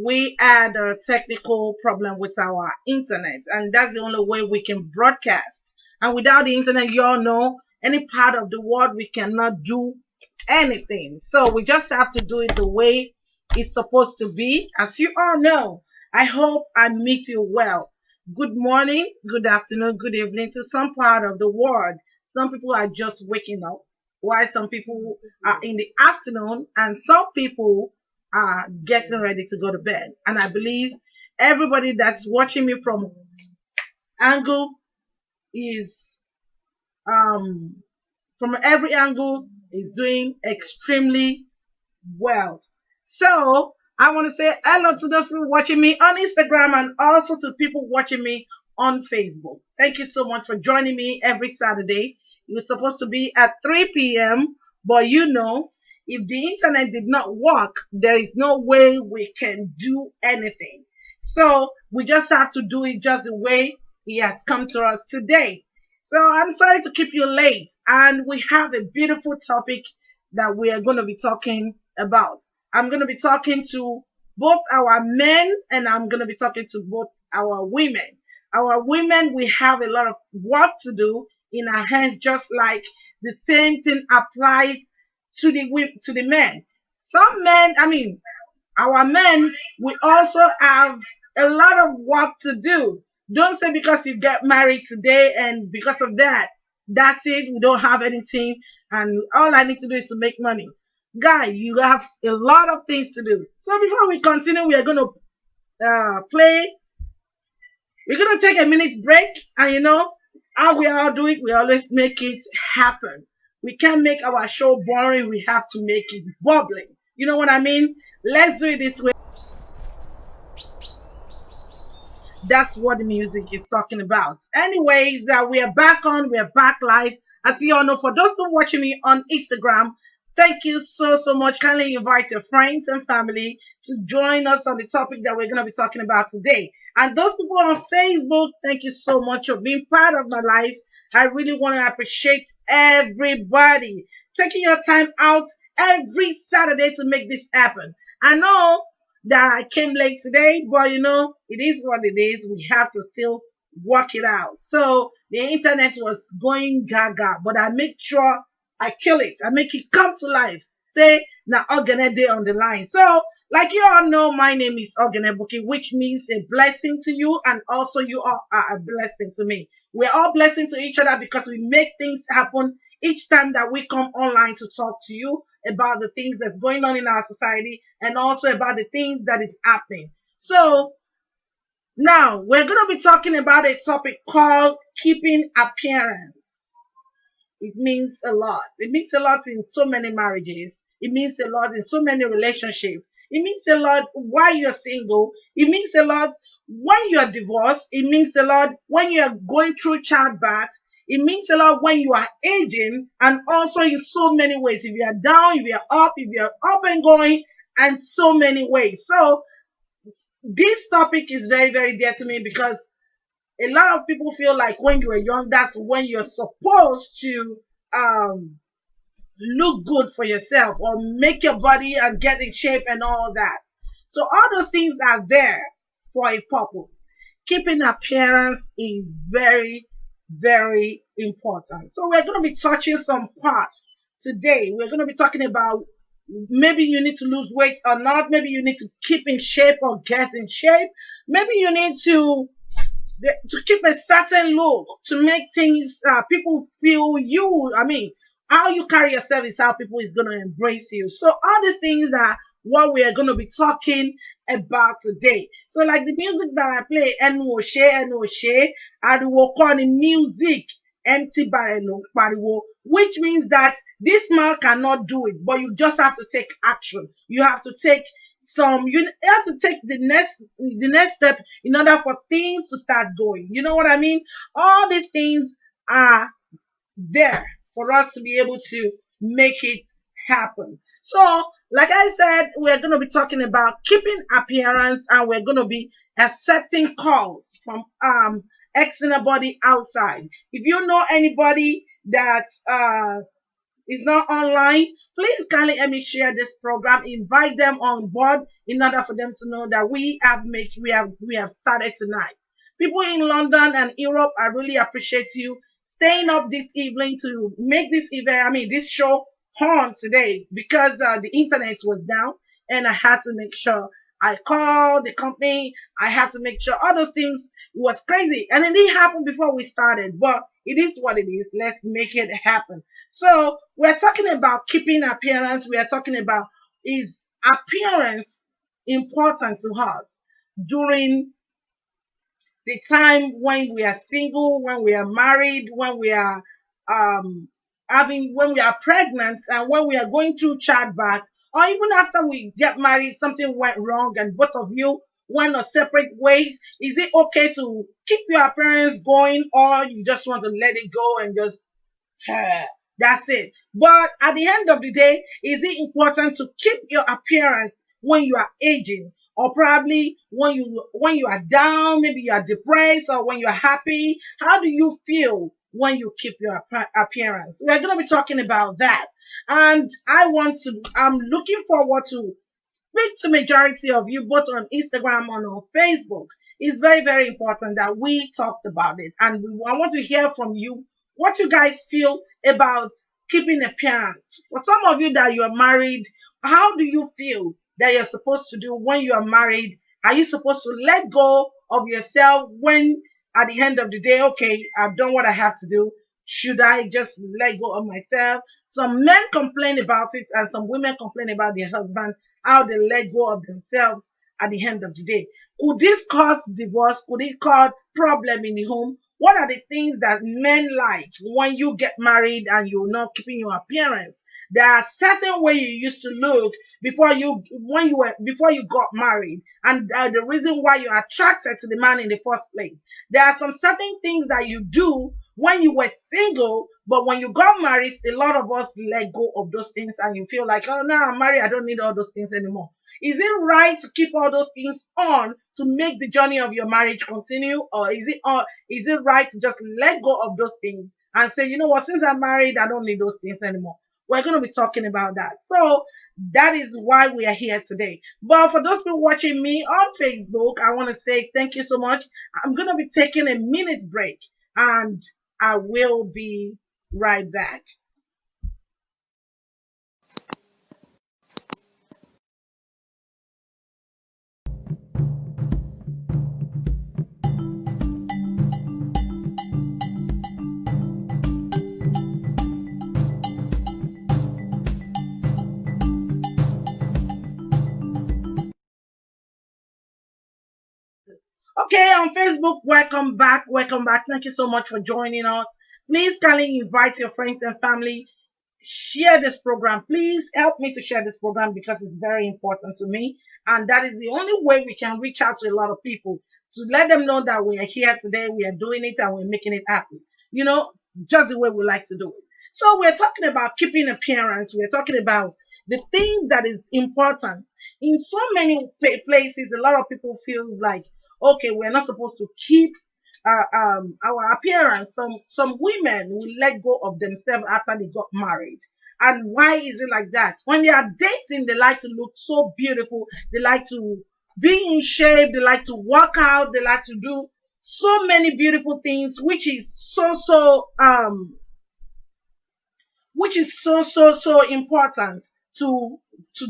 we had a technical problem with our internet, and that's the only way we can broadcast. And without the internet, you all know, any part of the world we cannot do anything. So we just have to do it the way it's supposed to be. As you all know, I hope I meet you well. Good morning, good afternoon, good evening to some part of the world. Some people are just waking up, while some people are in the afternoon, and some people are getting ready to go to bed. And I believe everybody that's watching me from angle is um from every angle is doing extremely well. So I want to say hello to those people watching me on Instagram and also to people watching me on Facebook. Thank you so much for joining me every Saturday. It was supposed to be at 3 p.m., but if the internet did not work, there is no way we can do anything. So we just have to do it just the way he has come to us today. So I'm sorry to keep you late, and we have a beautiful topic that we are going to be talking about. I'm going to be talking to both our men and I'm going to be talking to both our women. Our women, we have a lot of work to do in our hands, just like the same thing applies to the men. Some men, our men, we also have a lot of work to do. Don't say because you get married today and because of that, that's it. We don't have anything, and all I need to do is to make money. Guy, you have a lot of things to do. So before we continue, we are going to play. We're going to take a minute break, and how we all do it, we always make it happen. We can't make our show boring. We have to make it bubbling. You know what I mean? Let's do it this way. That's what the music is talking about. Anyways, we are back on, we are back live. As you all know, for those who watching me on Instagram, thank you so much. Kindly invite your friends and family to join us on the topic that we're going to be talking about today. And those people on Facebook, thank you so much for being part of my life. I really want to appreciate everybody taking your time out every Saturday to make this happen. I know that I came late today, but it is what it is. We have to still work it out. So the internet was going gaga, but I make sure I kill it. I make it come to life. Say, now Oghene day on the line. So, like you all know, my name is Oghene Bouqui, which means a blessing to you, and also you all are a blessing to me. We're all blessing to each other because we make things happen each time that we come online to talk to you about the things that's going on in our society and also about the things that is happening. So now we're going to be talking about a topic called keeping appearance. It means a lot. It means a lot in so many marriages. It means a lot in so many relationships. It means a lot while you're single. It means a lot when you're divorced. It means a lot when you're going through childbirth. It means a lot when you are aging, and also in so many ways. If you are down, if you are up and going, and so many ways. So this topic is very, very dear to me because a lot of people feel like when you are young, that's when you're supposed to um, look good for yourself or make your body and get in shape and all that. So all those things are there for a purpose. Keeping appearance is very, very important. So we're going to be touching some parts today. We're going to be talking about maybe you need to lose weight or not. Maybe you need to keep in shape or get in shape. Maybe you need to keep a certain look to make things people feel you. How you carry yourself is how people is going to embrace you. So all these things are what we are going to be talking about today. So like the music that I play, Enoshe, Ariwo Koni music, empty barrel, pariwo, which means that this man cannot do it, but you just have to take action. You have to take you have to take the next step in order for things to start going. You know what I mean? All these things are there for us to be able to make it happen. So, like I said, we're going to be talking about keeping appearance, and we're going to be accepting calls from ex body outside. If you know anybody that is not online, please kindly let me share this program, invite them on board in order for them to know that we have started tonight. People in London and Europe, I really appreciate you staying up this evening to make this event, this show on today because the internet was down and I had to make sure I called the company. I had to make sure all those things was crazy. And it didn't happen before we started, but it is what it is. Let's make it happen. So we're talking about keeping appearance. We are talking about is appearance important to us during the time when we are single, when we are married, when we are um when we are pregnant, and when we are going through childbirth, or even after we get married, something went wrong and both of you went on separate ways. Is it okay to keep your appearance going, or you just want to let it go and just hair. That's it. But at the end of the day, is it important to keep your appearance when you are aging? Or probably when you are down, maybe you are depressed, or when you are happy. How do you feel when you keep your appearance? We're going to be talking about that. And I'm looking forward to speak to majority of you both on Instagram and on Facebook. It's very, very important that we talked about it. And I want to hear from you what you guys feel about keeping appearance. For some of you that you are married, how do you feel that you're supposed to do when you are married? Are you supposed to let go of yourself when at the end of the day, okay, I've done what I have to do? Should I just let go of myself? Some men complain about it and some women complain about their husband, how they let go of themselves at the end of the day. Could this cause divorce? Could it cause problem in the home? What are the things that men like when you get married and you're not keeping your appearance? There are certain way you used to look before you got married, and the reason why you're attracted to the man in the first place. There are some certain things that you do when you were single, but when you got married, a lot of us let go of those things, and you feel like, oh, now I'm married, I don't need all those things anymore. Is it right to keep all those things on to make the journey of your marriage continue, or is it right to just let go of those things and say, you know what, since I'm married, I don't need those things anymore? We're going to be talking about that. So that is why we are here today. But for those people watching me on Facebook, I want to say thank you so much. I'm going to be taking a minute break and I will be right back. Okay, on Facebook, welcome back. Welcome back. Thank you so much for joining us. Please kindly invite your friends and family, share this program. Please help me to share this program because it's very important to me. And that is the only way we can reach out to a lot of people to let them know that we are here today, we are doing it, and we're making it happen. You know, just the way we like to do it. So we're talking about keeping appearance. We're talking about the thing that is important. In so many places, a lot of people feels like, okay, we're not supposed to keep our appearance. Some women will let go of themselves after they got married. And why is it like that? When they are dating, they like to look so beautiful. They like to be in shape. They like to work out. They like to do so many beautiful things, which is so important to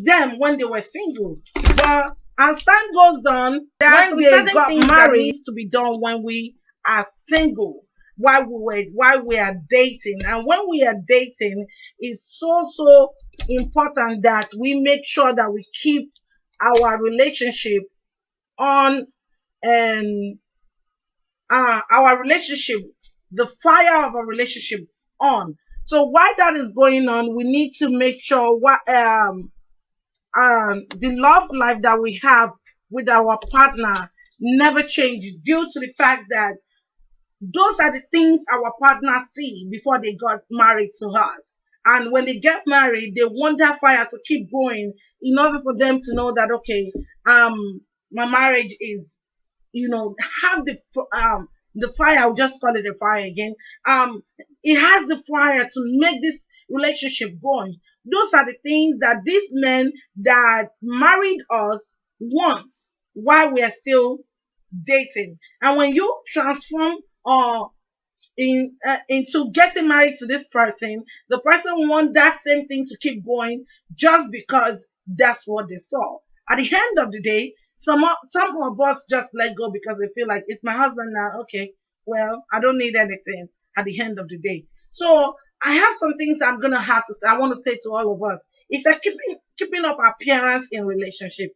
them when they were single. But as time goes on, there are some certain got things married that needs to be done when we are single, while we are dating. And when we are dating, it's so important that we make sure that we keep our relationship on, and our relationship, the fire of a relationship on. So while that is going on, we need to make sure the love life that we have with our partner never changes, due to the fact that those are the things our partners see before they got married to us. And when they get married, they want that fire to keep going in order for them to know that, okay, my marriage is, have the fire. I'll just call it a fire again. Um, it has the fire to make this relationship going. Those are the things that these men that married us want while we are still dating. And when you transform into getting married to this person, the person want that same thing to keep going just because that's what they saw. At the end of the day, some of us just let go because we feel like it's my husband now. Okay, well, I don't need anything at the end of the day. So I have some things I'm gonna have to say. I want to say to all of us. It's like keeping up appearance in relationship.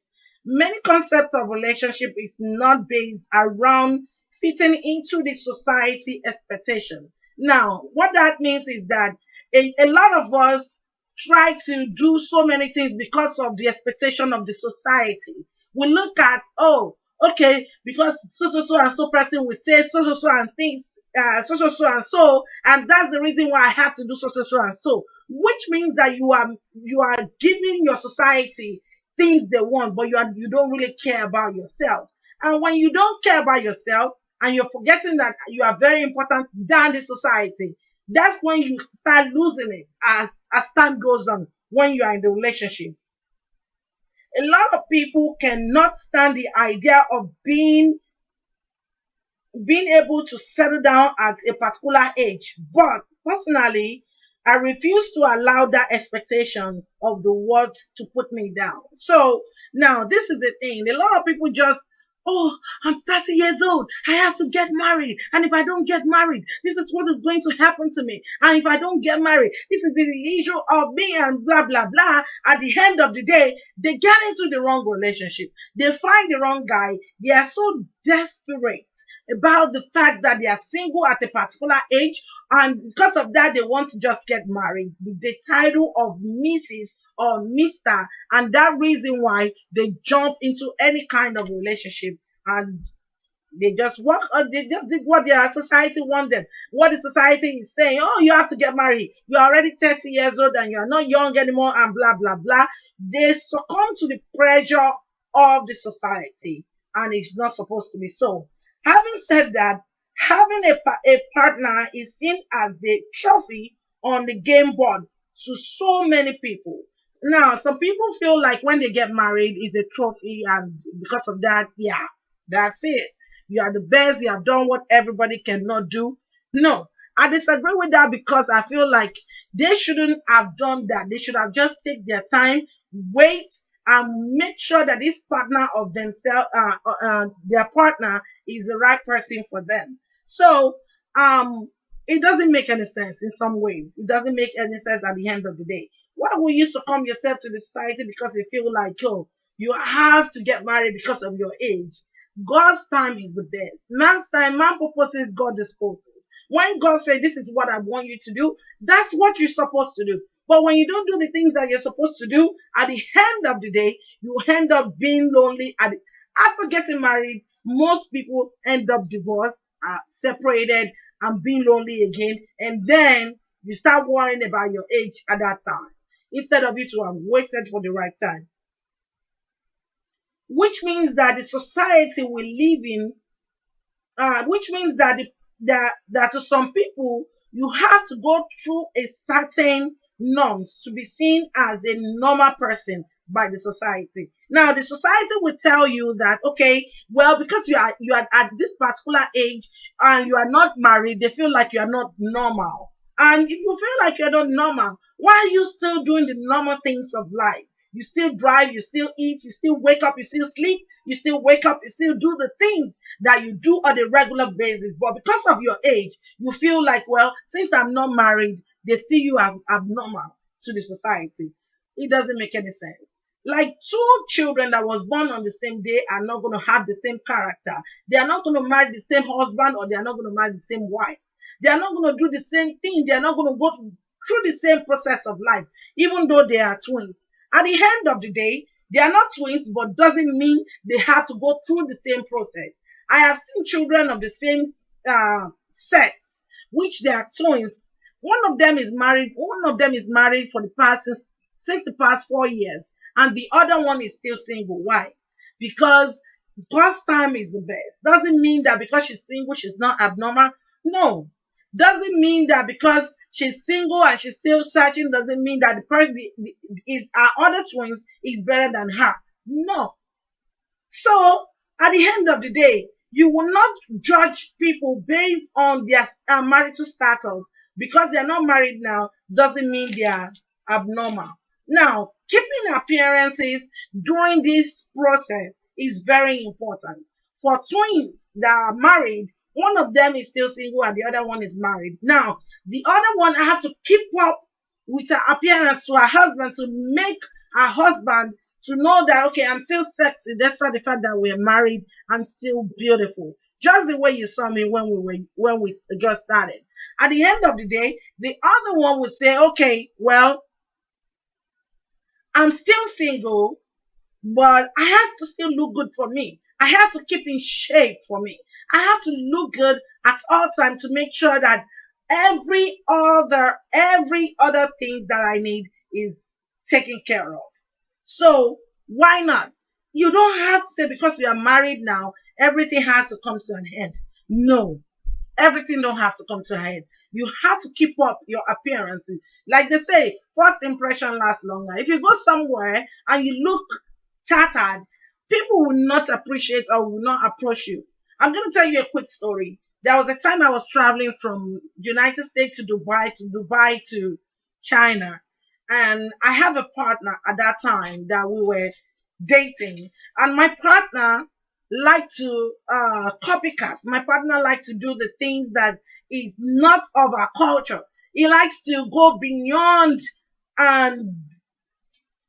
Many concepts of relationship is not based around fitting into the society expectation. Now, what that means is that a lot of us try to do so many things because of the expectation of the society. We look at, oh, okay, because so and so person will say so and things, and so, and that's the reason why I have to do so and so, which means that you are giving your society things they want, but you don't really care about yourself. And when you don't care about yourself and you're forgetting that you are very important than the society, that's when you start losing it as time goes on when you are in the relationship. A lot of people cannot stand the idea of being able to settle down at a particular age. But personally, I refuse to allow that expectation of the world to put me down. So now this is the thing. A lot of people just, oh, I'm 30 years old. I have to get married. And if I don't get married, this is what is going to happen to me. And if I don't get married, this is the issue of me and blah, blah, blah. At the end of the day, they get into the wrong relationship. They find the wrong guy. They are so desperate about the fact that they are single at a particular age, and because of that they want to just get married with the title of Mrs. or Mr., and that reason why they jump into any kind of relationship, and they just work or they just did what their society wanted, what the society is saying. Oh, you have to get married, you're already 30 years old and you're not young anymore, and blah blah blah. They succumb to the pressure of the society, and it's not supposed to be so. Having said that, having a partner is seen as a trophy on the game board to so many people. Now, some people feel like when they get married is a trophy, and because of that, yeah, that's it. You are the best. You have done what everybody cannot do. No, I disagree with that because I feel like they shouldn't have done that. They should have just take their time, wait, and make sure that this partner of themselves, their partner, is the right person for them. So, it doesn't make any sense in some ways. It doesn't make any sense at the end of the day. Why will you succumb yourself to the society because you feel like, oh, you have to get married because of your age? God's time is the best. Man's time, man proposes, God disposes. When God says, this is what I want you to do, that's what you're supposed to do. But when you don't do the things that you're supposed to do, at the end of the day, you end up being lonely. After getting married, most people end up divorced, separated, and being lonely again. And then you start worrying about your age at that time instead of you to have waited for the right time, which means that the society we live in, which means that that to some people you have to go through a certain norms to be seen as a normal person by the society. Now the society will tell you that, okay, well, because you are at this particular age and you are not married, they feel like you are not normal. And if you feel like you're not normal, why are you still doing the normal things of life? You still drive, you still eat, you still wake up, you still sleep, you still wake up, you still do the things that you do on a regular basis. But because of your age, you feel like, well, since I'm not married, they see you as abnormal to the society. It doesn't make any sense. Like two children that was born on the same day are not going to have the same character. They are not going to marry the same husband, or they are not going to marry the same wives. They are not going to do the same thing. They are not going to go through the same process of life, even though they are twins. At the end of the day, they are not twins, but doesn't mean they have to go through the same process. I have seen children of the same sex, which they are twins. One of them is married. One of them is married for the past since the past 4 years, and the other one is still single. Why? Because God's time is the best. Doesn't mean that because she's single, she's not abnormal. No, Doesn't mean that because she's single and she's still searching, doesn't mean that the person is our other twins is better than her. No. So at the end of the day, you will not judge people based on their marital status. Because they're not married now doesn't mean they are abnormal. Now, keeping appearances during this process is very important. For twins that are married, one of them is still single and the other one is married. Now, the other one, I have to keep up with her appearance to her husband to make her husband to know that, okay, I'm still sexy despite the fact that we're married. I'm still beautiful, just the way you saw me when we just started. At the end of the day, the other one would say, okay, well, I'm still single, but I have to still look good for me. I have to keep in shape for me. I have to look good at all times to make sure that every other things that I need is taken care of. So why not? You don't have to say because you are married now, everything has to come to an end. No, everything don't have to come to an end. You have to keep up your appearances. Like they say, first impression lasts longer. If you go somewhere and you look tattered, people will not appreciate or will not approach you. I'm going to tell you a quick story. There was a time I was traveling from United States to Dubai to China, and I have a partner at that time that we were dating, and my partner liked to copycat. My partner liked to do the things that is not of our culture. He likes to go beyond, and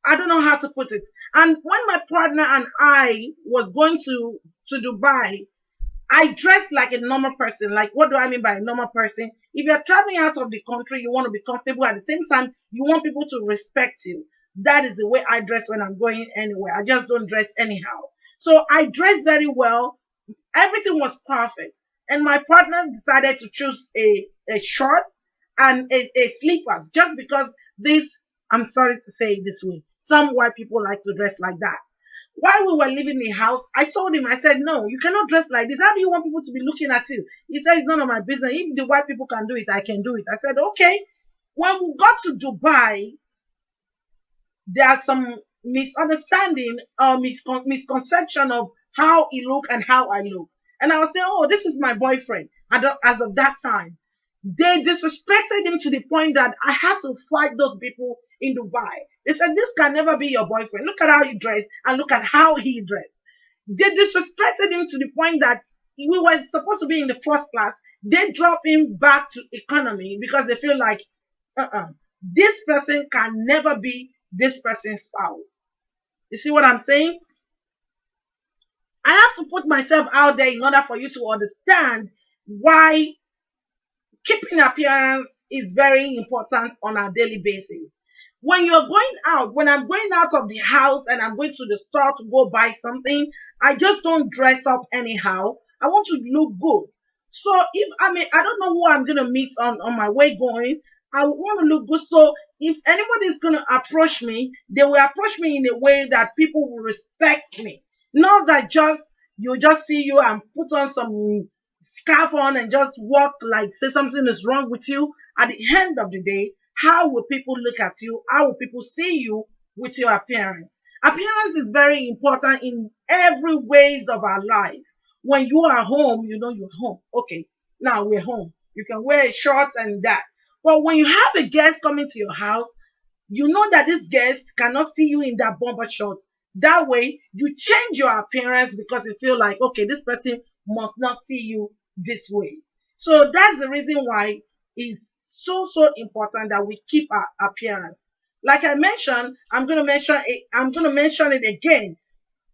I don't know how to put it. And when my partner and I was going to Dubai, I dressed like a normal person. Like, what do I mean by a normal person? If you're traveling out of the country, you want to be comfortable. At the same time, you want people to respect you. That is the way I dress when I'm going anywhere. I just don't dress anyhow. So I dressed very well. Everything was perfect. And my partner decided to choose a short and a slippers just because this, I'm sorry to say it this way, some white people like to dress like that. While we were leaving the house, I told him, I said, no, you cannot dress like this. How do you want people to be looking at you? He said, it's none of my business. If the white people can do it, I can do it. I said, okay. When we got to Dubai, there's some misunderstanding or misconception of how he look and how I look. And I was saying, oh, this is my boyfriend. As of that time, they disrespected him to the point that I have to fight those people in Dubai. They said, this can never be your boyfriend. Look at how he dressed and look at how he dressed. They disrespected him to the point that we were supposed to be in the first class. They drop him back to economy because they feel like, uh-uh, this person can never be this person's spouse. You see what I'm saying? I have to put myself out there in order for you to understand why keeping appearance is very important on a daily basis. When you're going out, when I'm going out of the house and I'm going to the store to go buy something, I just don't dress up anyhow. I want to look good. So if I don't know who I'm gonna meet on my way going. I want to look good. So if anybody is gonna approach me, they will approach me in a way that people will respect me. Not that just you just see you and put on some scarf on and just walk like say something is wrong with you. At the end of the day, how will people look at you? How will people see you with your appearance? Appearance is very important in every ways of our life. When you are home, you know you're home. Okay, now we're home. You can wear shorts and that. But when you have a guest coming to your house, you know that this guest cannot see you in that bomber shorts. That way, you change your appearance because you feel like, okay, this person must not see you this way. So that's the reason why it's so important that we keep our appearance. Like I mentioned, I'm gonna mention it again.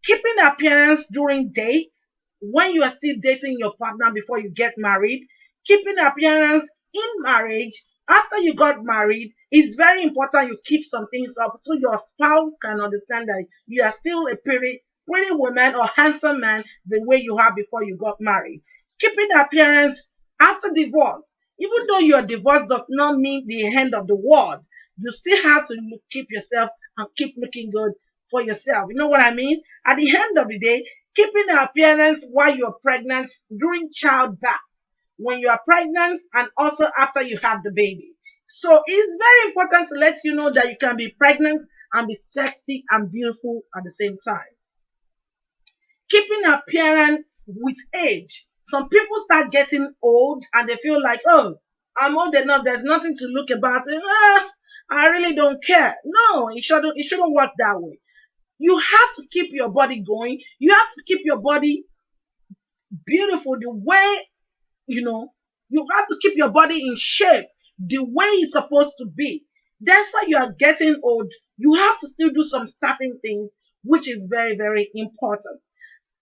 Keeping appearance during dates, when you are still dating your partner before you get married, keeping appearance in marriage, after you got married, it's very important you keep some things up so your spouse can understand that you are still a pretty woman or handsome man the way you are before you got married. Keeping appearance after divorce, even though your divorce does not mean the end of the world, you still have to keep yourself and keep looking good for yourself. You know what I mean? At the end of the day, keeping appearance while you're pregnant during childbirth. when you are pregnant, and also after you have the baby. So it's very important to let you know that you can be pregnant and be sexy and beautiful at the same time. Keeping appearance with age. Some people start getting old and they feel like, oh, I'm old enough, there's nothing to look about it. I really don't care. No, it shouldn't work that way. You have to keep your body going. You have to keep your body beautiful the way, you know, you have to keep your body in shape the way it's supposed to be. That's why you are getting old. You have to still do some certain things, which is very, very important.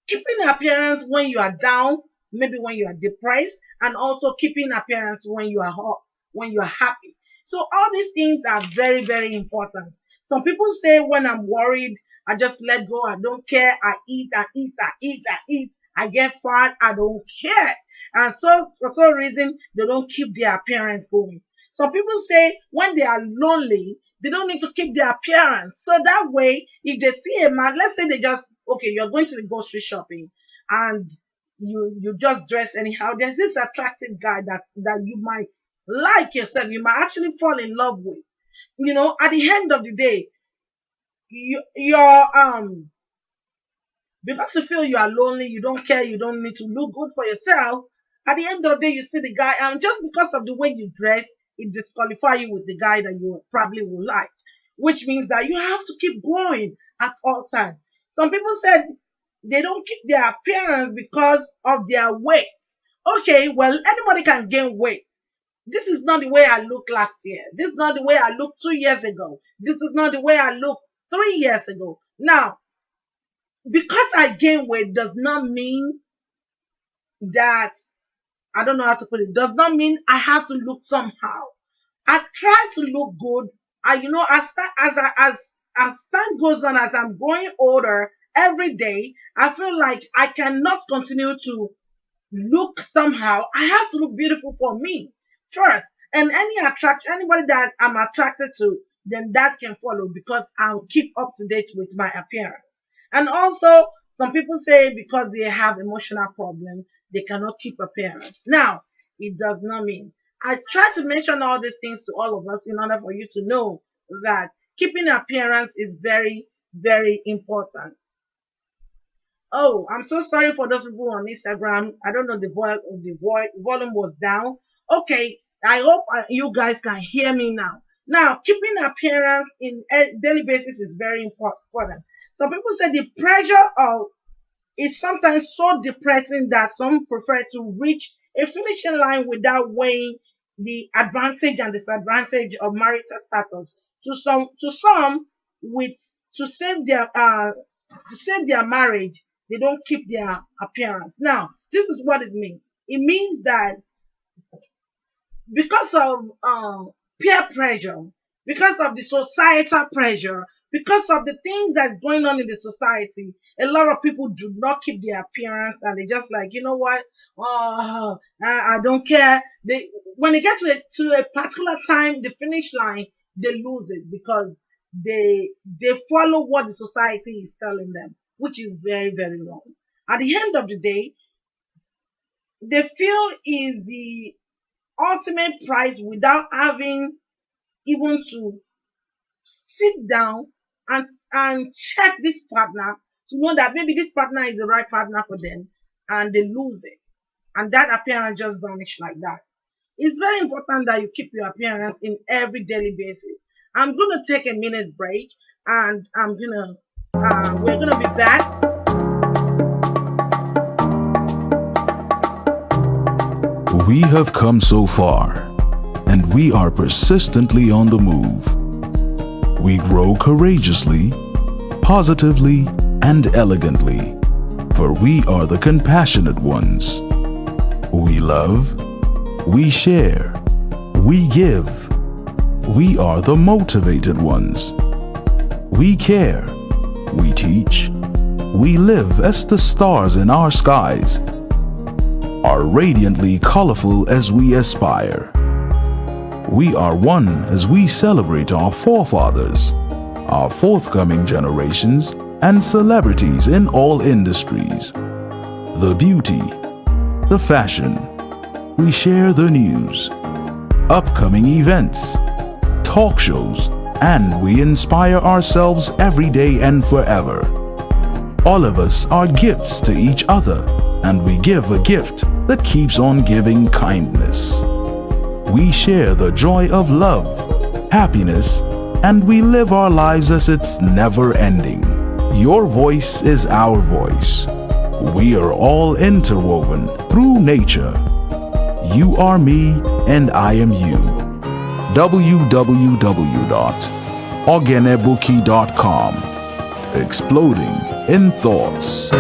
Keeping appearance when you are down, maybe when you are depressed, and also keeping appearance when you are hot, when you are happy. So all these things are very, very important. Some people say when I'm worried, I just let go. I don't care. I eat, I eat, I eat, I eat. I get fat. I don't care. And so for some reason, they don't keep their appearance going. Some people say when they are lonely, they don't need to keep their appearance. So that way, if they see a man, let's say they just, okay, you're going to the grocery shopping and you just dress anyhow. There's this attractive guy that you might like yourself, you might actually fall in love with. At the end of the day, your because you feel you are lonely, you don't care, you don't need to look good for yourself. At the end of the day, you see the guy, and just because of the way you dress, it disqualify you with the guy that you probably will like, which means that you have to keep growing at all times. Some people said they don't keep their appearance because of their weight. Okay, well, anybody can gain weight. This is not the way I looked last year. This is not the way I looked 2 years ago. This is not the way I looked 3 years ago. Now, because I gain weight does not mean that, I don't know how to put it, does not mean I have to look somehow. I try to look good. As time goes on, as I'm growing older every day, I feel like I cannot continue to look somehow. I have to look beautiful for me first. And anybody that I'm attracted to, then that can follow because I'll keep up to date with my appearance. And also, some people say because they have emotional problems, they cannot keep appearance. Now, it does not mean. I try to mention all these things to all of us in order for you to know that keeping appearance is very, very important. Oh, I'm so sorry for those people on Instagram. I don't know, volume was down. Okay, I hope you guys can hear me now. Now, keeping appearance in a daily basis is very important. Some people say the pressure of is sometimes so depressing that some prefer to reach a finishing line without weighing the advantage and disadvantage of marital status. To some, with to save their marriage, they don't keep their appearance. Now, this is what it means. It means that because of peer pressure, because of the societal pressure, because of the things that's going on in the society, a lot of people do not keep their appearance and they just like, you know what? I don't care. When they get to a particular time, the finish line, they lose it because they follow what the society is telling them, which is very, very wrong. At the end of the day, they feel is the ultimate prize without having even to sit down and check this partner to know that maybe this partner is the right partner for them, and they lose it. And that appearance just vanish like that. It's very important that you keep your appearance in every daily basis. I'm gonna take a minute break and we're gonna be back. We have come so far, and we are persistently on the move. We grow courageously, positively, and elegantly, for we are the compassionate ones. We love, we share, we give. We are the motivated ones. We care, we teach, we live as the stars in our skies, are radiantly colorful as we aspire. We are one as we celebrate our forefathers, our forthcoming generations, and celebrities in all industries. The beauty, the fashion, We share the news, upcoming events, talk shows, and we inspire ourselves every day and forever. All of us are gifts to each other, and we give a gift that keeps on giving kindness. We share the joy of love, happiness, and we live our lives as it's never ending. Your voice is our voice. We are all interwoven through nature. You are me and I am you. www.oghenebouqui.com. Exploding in thoughts.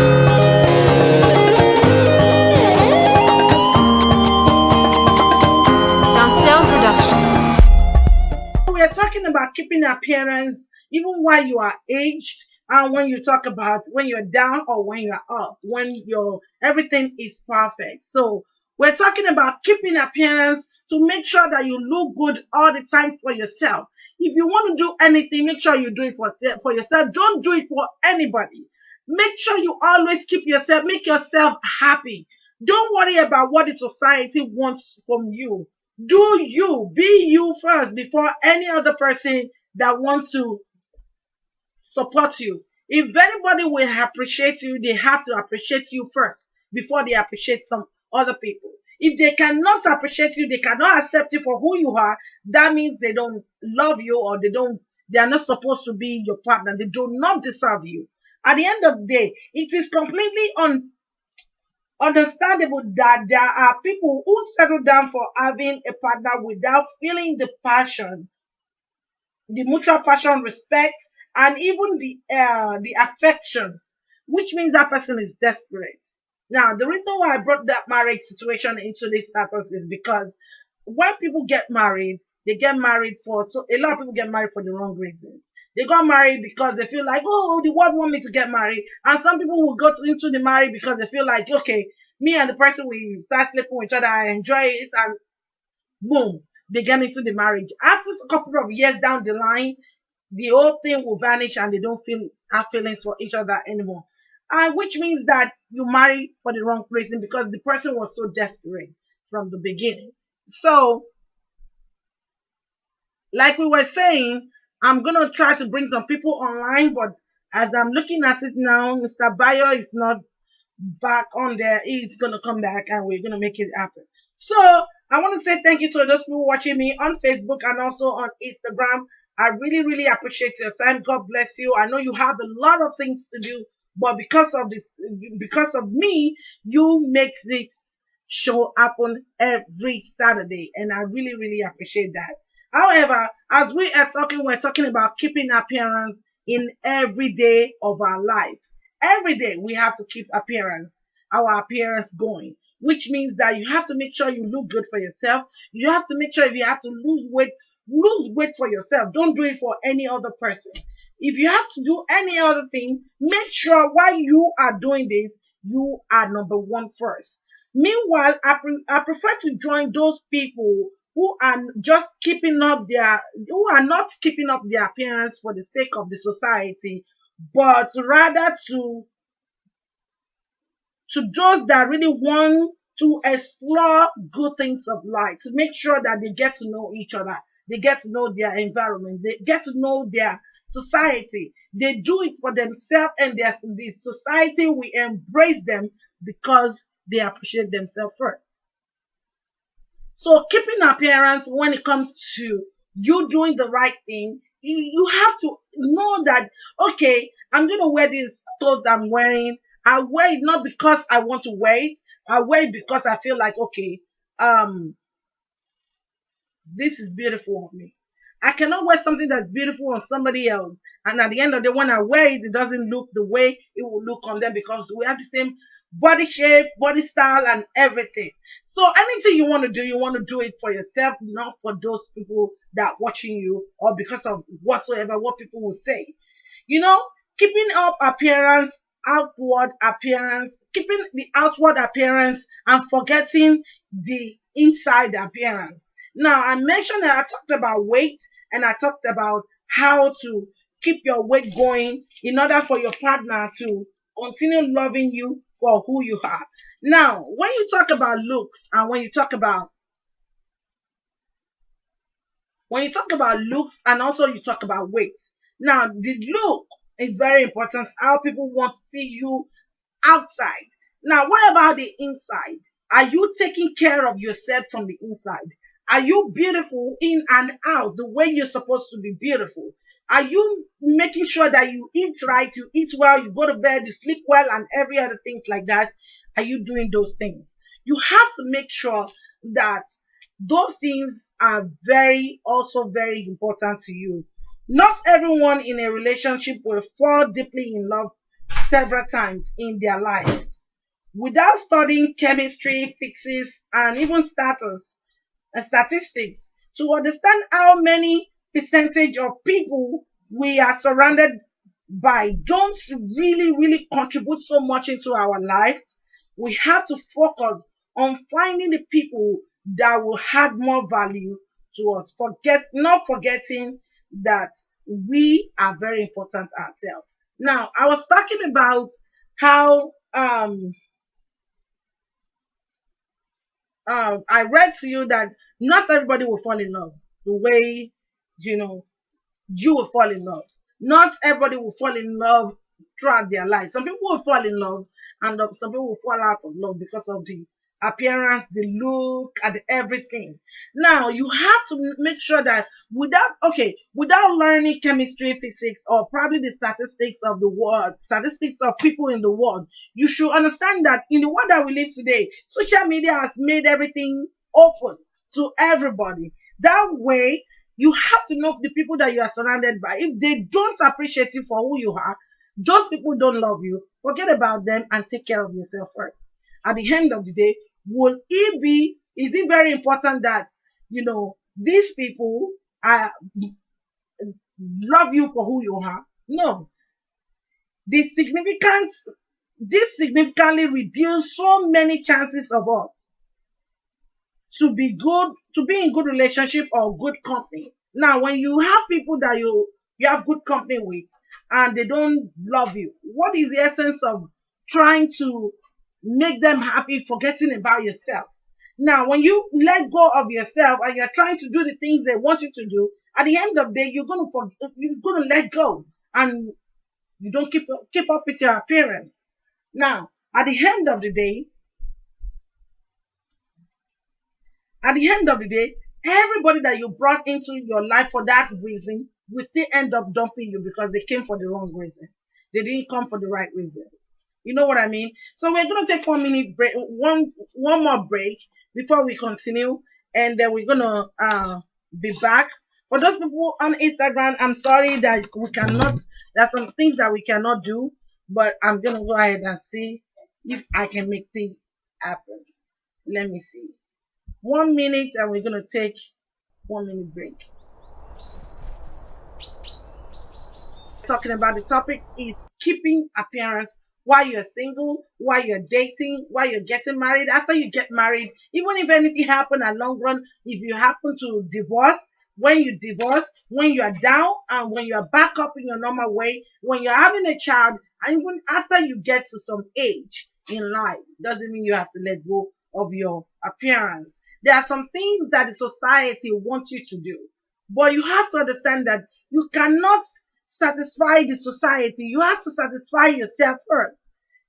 We are talking about keeping appearance even while you are aged, and when you talk about when you're down or when you're up, when your everything is perfect. So we're talking about keeping appearance to make sure that you look good all the time for yourself. If you want to do anything, make sure you do it for yourself. Don't do it for anybody. Make sure you always keep yourself, make yourself happy. Don't worry about what the society wants from you. Do you, be you first before any other person that wants to support you. If anybody will appreciate you, they have to appreciate you first before they appreciate some other people. If they cannot appreciate you, they cannot accept you for who you are, that means they don't love you, or they are not supposed to be your partner. They do not deserve you. At the end of the day, it is completely understandable that there are people who settle down for having a partner without feeling the mutual passion, respect, and even the affection, which means that person is desperate. Now, the reason why I brought that marriage situation into this status is because when people get married, they get married for so a lot of people get married for the wrong reasons. They got married because they feel like, oh, the world want me to get married, and some people will go into the marriage because they feel like, okay, me and the person we start sleeping with each other, I enjoy it, and boom, they get into the marriage. After a couple of years down the line, the whole thing will vanish and they don't feel have feelings for each other anymore. And which means that you marry for the wrong reason because the person was so desperate from the beginning. So, like we were saying, I'm gonna try to bring some people online, but as I'm looking at it now, Mr. Bayo is not back on there. He's gonna come back and we're gonna make it happen. So I want to say thank you to those people watching me on Facebook and also on Instagram. I really, really appreciate your time. God bless you. I know you have a lot of things to do, but because of me, you make this show happen every Saturday, and I really, really appreciate that. However, as we are talking, we're talking about keeping appearance in every day of our life. Every day we have to keep our appearance going, which means that you have to make sure you look good for yourself. You have to make sure if you have to lose weight for yourself. Don't do it for any other person. If you have to do any other thing, make sure while you are doing this, you are number one first. Meanwhile, I prefer to join those people who are just who are not keeping up their appearance for the sake of the society, but rather to those that really want to explore good things of life, to make sure that they get to know each other, they get to know their environment, they get to know their society. They do it for themselves, and the society will embrace them because they appreciate themselves first. So keeping appearance when it comes to you doing the right thing, you have to know that, okay, I'm going to wear this clothes I'm wearing. I wear it not because I want to wear it. I wear it because I feel like, okay, um, this is beautiful on me. I cannot wear something that's beautiful on somebody else. And at the end of the day, when I wear it, it doesn't look the way it will look on them because we have the same body shape, body style, and everything. So anything you want to do it for yourself, not for those people that are watching you or because of whatsoever, what people will say. You know, keeping up appearance, outward appearance, keeping the outward appearance and forgetting the inside appearance. Now, I mentioned that I talked about weight and I talked about how to keep your weight going in order for your partner to continue loving you for who you are. Now, when you talk about looks and also you talk about weight. Now, the look is very important. How people want to see you outside. Now, what about the inside? Are you taking care of yourself from the inside? Are you beautiful in and out the way you're supposed to be beautiful? Are you making sure that you eat right, you eat well, you go to bed, you sleep well, and every other things like that? Are you doing those things? You have to make sure that those things are also very important to you. Not everyone in a relationship will fall deeply in love several times in their lives. Without studying chemistry, physics, and even status and statistics to understand how many percentage of people we are surrounded by don't really contribute so much into our lives, we have to focus on finding the people that will add more value to us. Not forgetting that we are very important ourselves. Now, I was talking about how I read to you that not everybody will fall in love the way you know you will fall in love. Not everybody will fall in love throughout their life. Some people will fall in love, and some people will fall out of love because of the appearance, the look, and everything. Now you have to make sure that without learning chemistry, physics, or probably the statistics of the world, statistics of people in the world, you should understand that in the world that we live today, social media has made everything open to everybody. That way, you have to know the people that you are surrounded by. If they don't appreciate you for who you are, those people don't love you. Forget about them and take care of yourself first. At the end of the day, is it very important that these people are love you for who you are? No. The significance this significantly reduce so many chances of us to be in good relationship or good company. Now, when you have people that you have good company with and they don't love you, what is the essence of trying to make them happy, forgetting about yourself? Now, when you let go of yourself and you're trying to do the things they want you to do, at the end of the day, you're gonna let go, and you don't keep up with your appearance. Now, at the end of the day, everybody that you brought into your life for that reason will still end up dumping you because they came for the wrong reasons. They didn't come for the right reasons. You know what I mean? So we're gonna take 1 minute break, one more break before we continue, and then we're gonna be back. For those people on Instagram, I'm sorry that we cannot. There's some things that we cannot do, but I'm gonna go ahead and see if I can make this happen. Let me see. 1 minute, and we're gonna take 1 minute break. Talking about the topic is keeping appearance while you're single, while you're dating, while you're getting married. After you get married, even if anything happen at long run, if you happen to divorce, when you are down and when you are back up in your normal way, when you're having a child, and even after you get to some age in life, doesn't mean you have to let go of your appearance. There are some things that the society wants you to do, but you have to understand that you cannot satisfy the society. You have to satisfy yourself first.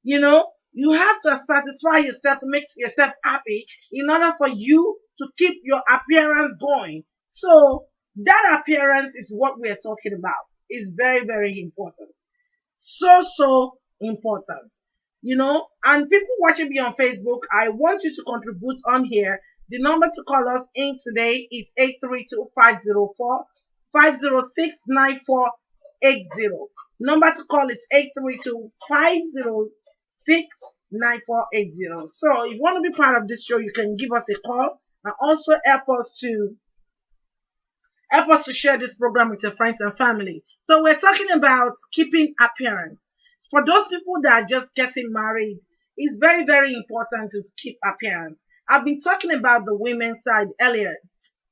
You have to satisfy yourself to make yourself happy in order for you to keep your appearance going. So that appearance is what we are talking about. It's very important. So important. And people watching me on Facebook, I want you to contribute on here. The number to call us in today is 832-504-506-9480. Number to call is 832-506-9480. So if you want to be part of this show, you can give us a call and also help us to share this program with your friends and family. So we're talking about keeping appearance. For those people that are just getting married, it's very important to keep appearance. I've been talking about the women's side earlier.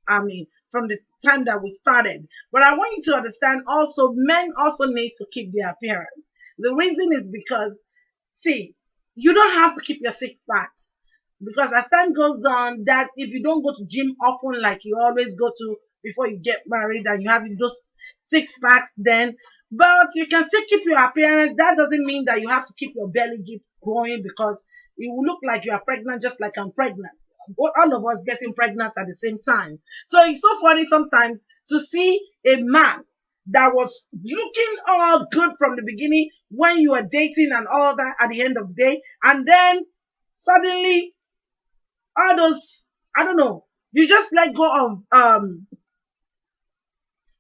From the time that we started. But I want you to understand also, men also need to keep their appearance. The reason is because See, you don't have to keep your six packs because as time goes on, that if you don't go to gym often like you always go to before you get married and you have those six packs then, but you can still keep your appearance. That doesn't mean that you have to keep your belly keep growing because it will look like you are pregnant just like I'm pregnant. All of us getting pregnant at the same time. So it's so funny sometimes to see a man that was looking all good from the beginning when you were dating and all that at the end of the day, and then suddenly all those, I don't know, you just let go of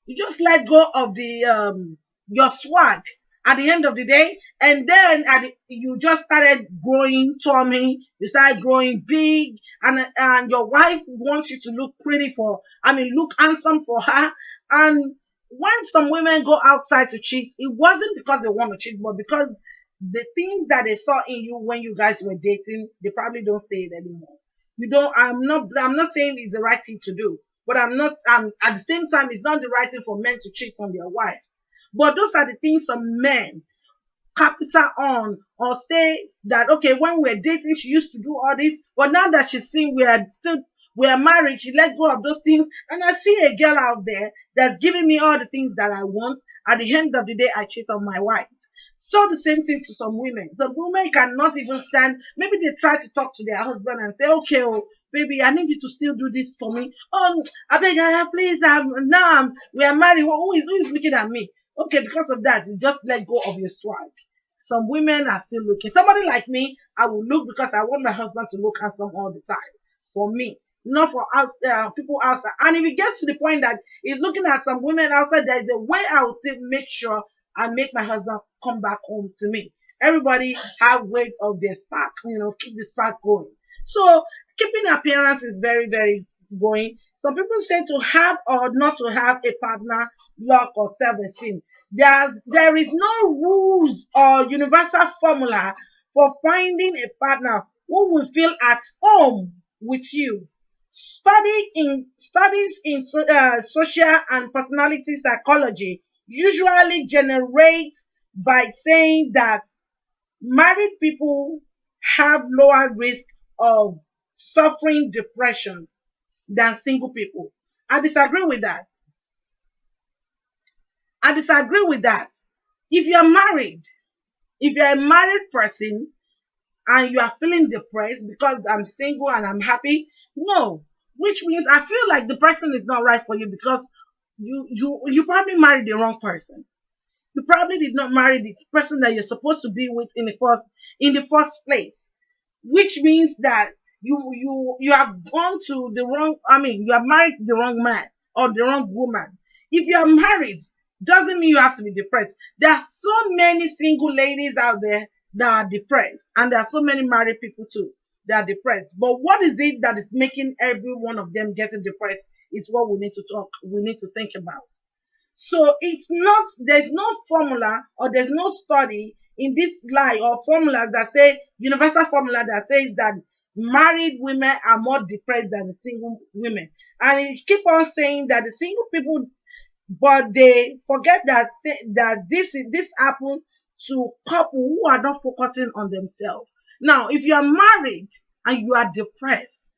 you just let go of the your swag at the end of the day, and then you just started growing tummy, you started growing big, and your wife wants you to look pretty for, I mean, look handsome for her. And when some women go outside to cheat, it wasn't because they want to cheat, but because the things that they saw in you when you guys were dating, they probably don't say it anymore. You don't. I'm not saying it's the right thing to do, but I'm not. At the same time, it's not the right thing for men to cheat on their wives. But those are the things some men capital on or say that okay, when we're dating, she used to do all this, but now that she's seen we are married, she let go of those things. And I see a girl out there that's giving me all the things that I want. At the end of the day, I cheat on my wife. So the same thing to some women. Some women cannot even stand. Maybe they try to talk to their husband and say, okay, oh, baby, I need you to still do this for me. I beg, please, now we are married. Who is looking at me? Okay, because of that, you just let go of your swag. Some women are still looking. Somebody like me, I will look because I want my husband to look handsome all the time. For me, not for people outside. And if it gets to the point that he's looking at some women outside, there is a way I will still make sure I make my husband come back home to me. Everybody have ways of their spark, keep the spark going. So keeping appearance is very, very going. Some people say to have or not to have a partner, luck or self-esteem. There is no rules or universal formula for finding a partner who will feel at home with you. Studies in social and personality psychology usually generate by saying that married people have lower risk of suffering depression than single people. I disagree with that. I disagree with that. If you're married, if you're a married person and you are feeling depressed because I'm single and I'm happy, no. Which means I feel like the person is not right for you because you probably married the wrong person. You probably did not marry the person that you're supposed to be with in the first place, which means that you have gone to the wrong, I mean, you have married the wrong man or the wrong woman. If you are married, doesn't mean you have to be depressed. There are so many single ladies out there that are depressed, and there are so many married people too that are depressed. But what is it that is making every one of them getting depressed is what we need to think about. So it's not, there's no formula or there's no study in this lie or formula that say, universal formula that says that married women are more depressed than the single women. And it keep on saying that the single people, but they forget that this happened to couple who are not focusing on themselves. Now, if you are married and you are depressed,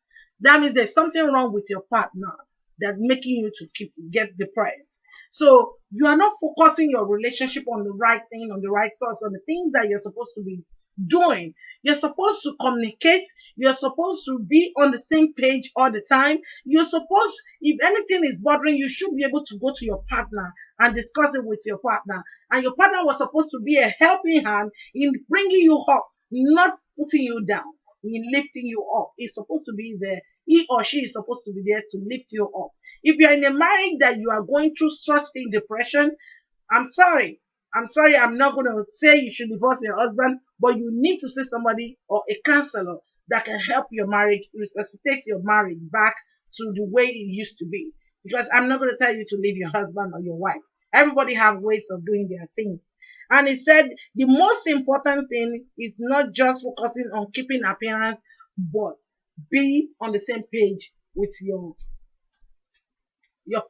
that means there's something wrong with your partner that's making you to get depressed. So you are not focusing your relationship on the right thing, on the right source, on the things that you're supposed to be doing. You're supposed to communicate. You're supposed to be on the same page all the time. You're supposed, if anything is bothering you, should be able to go to your partner and discuss it with your partner. And your partner was supposed to be a helping hand in bringing you up, not putting you down, in lifting you up. It's supposed to be there. He or she is supposed to be there to lift you up. If you're in a marriage that you are going through such thing, depression, I'm sorry. I'm sorry, I'm not going to say you should divorce your husband, but you need to see somebody or a counselor that can help your marriage, resuscitate your marriage back to the way it used to be. Because I'm not going to tell you to leave your husband or your wife. Everybody have ways of doing their things. And he said the most important thing is not just focusing on keeping appearance, but be on the same page with your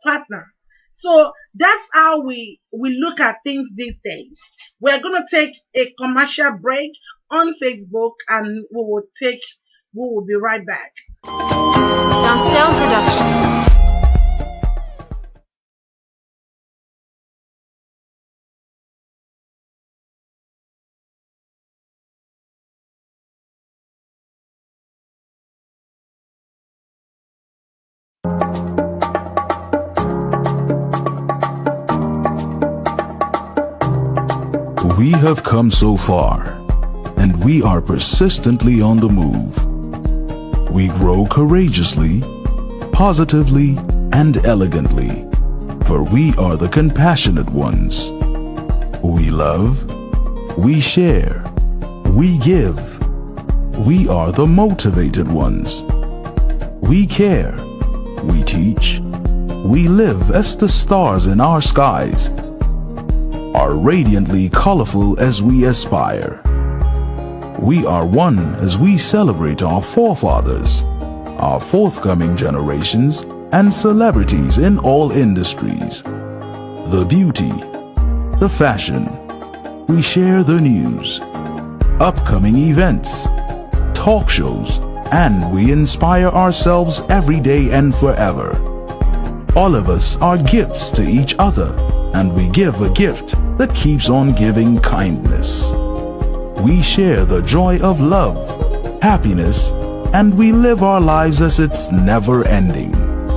partner. So that's how we look at things these days. We're gonna take a commercial break on Facebook, and we will be right back. Dancel Production. We have come so far, and we are persistently on the move. We grow courageously, positively, and elegantly, for we are the compassionate ones. We love, we share, we give. We are the motivated ones. We care, we teach, we live as the stars in our skies, are radiantly colorful as we aspire. We are one as we celebrate our forefathers, our forthcoming generations, and celebrities in all industries. The beauty, the fashion, we share the news, upcoming events, talk shows, and we inspire ourselves every day and forever. All of us are gifts to each other, and we give a gift that keeps on giving kindness. We share the joy of love, happiness, and we live our lives as it's never ending.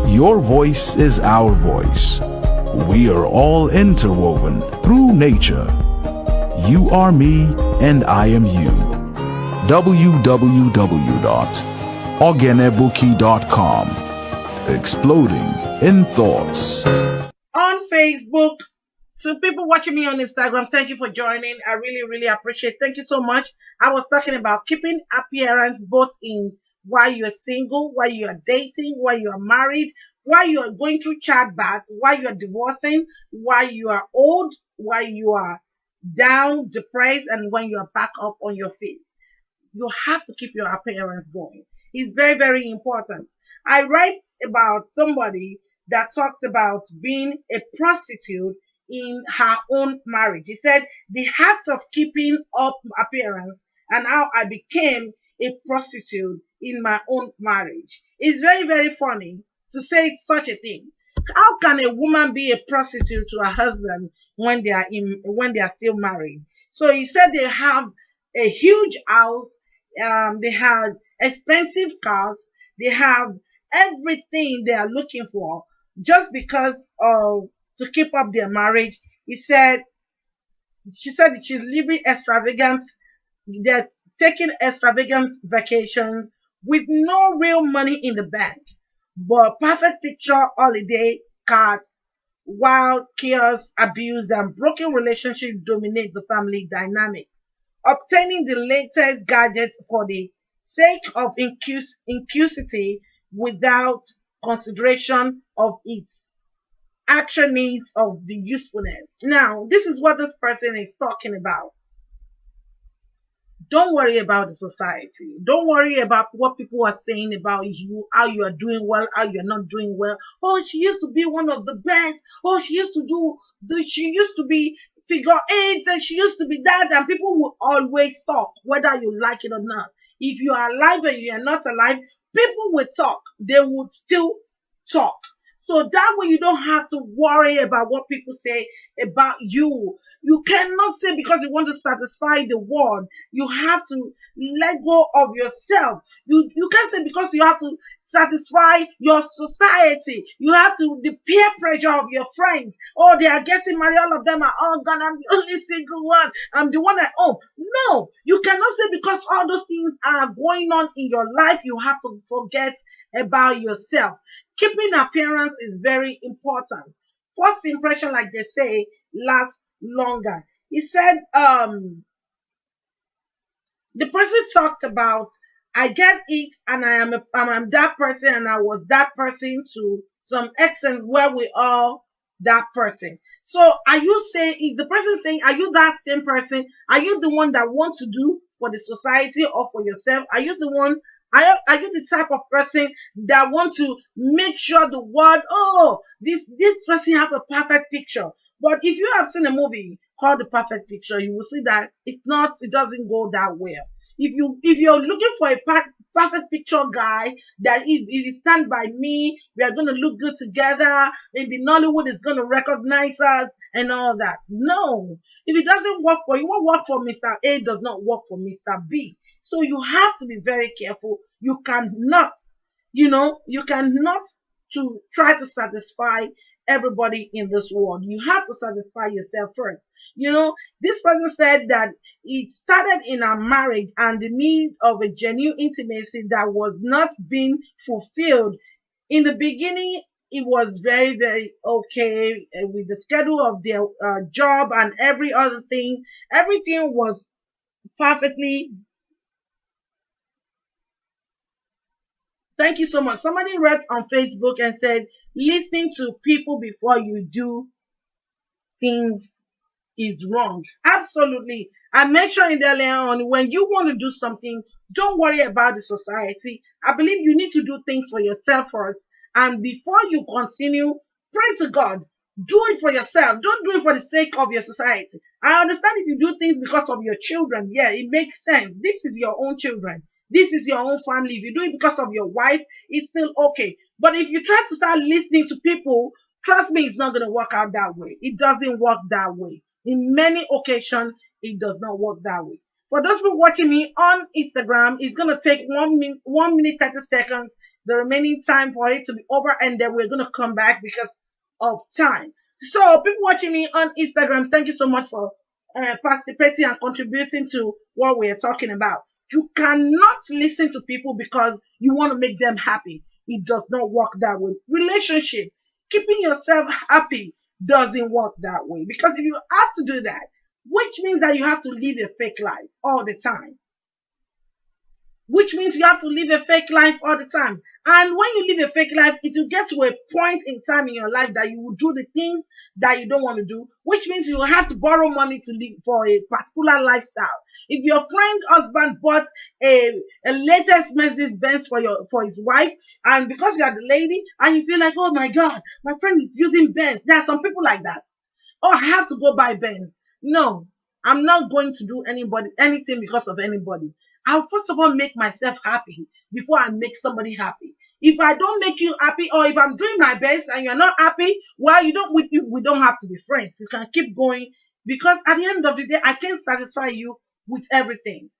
Your voice is our voice. We are all interwoven through nature. You are me and I am you. www.oghenebouqui.com. Exploding in thoughts. On Facebook, to people watching me on Instagram, thank you for joining. I really, really appreciate it. Thank you so much. I was talking about keeping appearance both in while you're single, while you're dating, while you're married, while you're going through childbirth, while you're divorcing, while you are old, while you are down, depressed, and when you're back up on your feet. You have to keep your appearance going. It's very, very important. I write about somebody that talked about being a prostitute in her own marriage. He said the act of keeping up appearance and how I became a prostitute in my own marriage. It's very, very funny to say such a thing. How can a woman be a prostitute to her husband when they are still married? So he said they have a huge house, they have expensive cars, they have everything they are looking for just because of to keep up their marriage. He said she said that she's living extravagant, they're taking extravagant vacations with no real money in the bank, but perfect picture holiday cards, while chaos, abuse, and broken relationships dominate the family dynamics. Obtaining the latest gadgets for the sake of inclusivity without consideration of its actual needs of the usefulness. Now, this is what this person is talking about. Don't worry about the society. Don't worry about what people are saying about you, how you are doing well, how you're not doing well. Oh, she used to be one of the best. Oh, she used to be figure eight, and she used to be that, and people will always talk, whether you like it or not. If you are alive and you are not alive, people will talk. They would still talk. So that way you don't have to worry about what people say about you. You cannot say because you want to satisfy the world, you have to let go of yourself. You can't say because you have to satisfy your society, you have to the peer pressure of your friends. Oh, they are getting married, all of them are all gone, I'm the only single one, I'm the one at home. No, you cannot say because all those things are going on in your life, you have to forget about yourself. Keeping appearance is very important. First impression, like they say, lasts longer. He said, the person talked about, I get it, and I'm that person, and I was that person to some extent where we are that person. So are you saying, is the person saying, are you that same person? Are you the one that wants to do for the society or for yourself? Are you the one Are you the type of person that want to make sure the world, oh, this person have a perfect picture? But if you have seen a movie called The Perfect Picture, you will see that it doesn't go that well. If you're looking for a perfect picture guy, that if he stand by me, we are gonna look good together, and the Nollywood is gonna recognize us and all that. No, if it doesn't work for you, what work for Mr. A does not work for Mr. B. So you have to be very careful. You cannot to try to satisfy everybody in this world. You have to satisfy yourself first. This person said that it started in a marriage and the need of a genuine intimacy that was not being fulfilled. In the beginning, it was very, very okay with the schedule of their job and every other thing. Everything was perfectly. Thank you so much. Somebody wrote on Facebook and said, listening to people before you do things is wrong. Absolutely. I mentioned it earlier on, when you want to do something, don't worry about the society. I believe you need to do things for yourself first. And before you continue, pray to God. Do it for yourself. Don't do it for the sake of your society. I understand if you do things because of your children. Yeah, it makes sense. This is your own children. This is your own family. If you do it because of your wife, it's still okay. But if you try to start listening to people, trust me, it's not going to work out that way. It doesn't work that way. In many occasions, it does not work that way. For those people watching me on Instagram, it's going to take 1 minute, 30 seconds, the remaining time for it to be over, and then we're going to come back because of time. So, people watching me on Instagram, thank you so much for participating and contributing to what we're talking about. You cannot listen to people because you want to make them happy. It does not work that way. Relationship, keeping yourself happy doesn't work that way, because if you have to do that, which means that you have to live a fake life all the time, which means you have to live a fake life all the time. And when you live a fake life, it will get to a point in time in your life that you will do the things that you don't want to do, which means you will have to borrow money to live for a particular lifestyle. If your friend husband bought a latest Mercedes Benz for his wife, and because you are the lady and you feel like, oh my God, my friend is using Benz. There are some people like that. Oh, I have to go buy Benz. No, I'm not going to do anything because of anybody. I'll first of all make myself happy before I make somebody happy. If I don't make you happy, or if I'm doing my best and you're not happy, well, we don't have to be friends. You can keep going, because at the end of the day, I can't satisfy you with everything.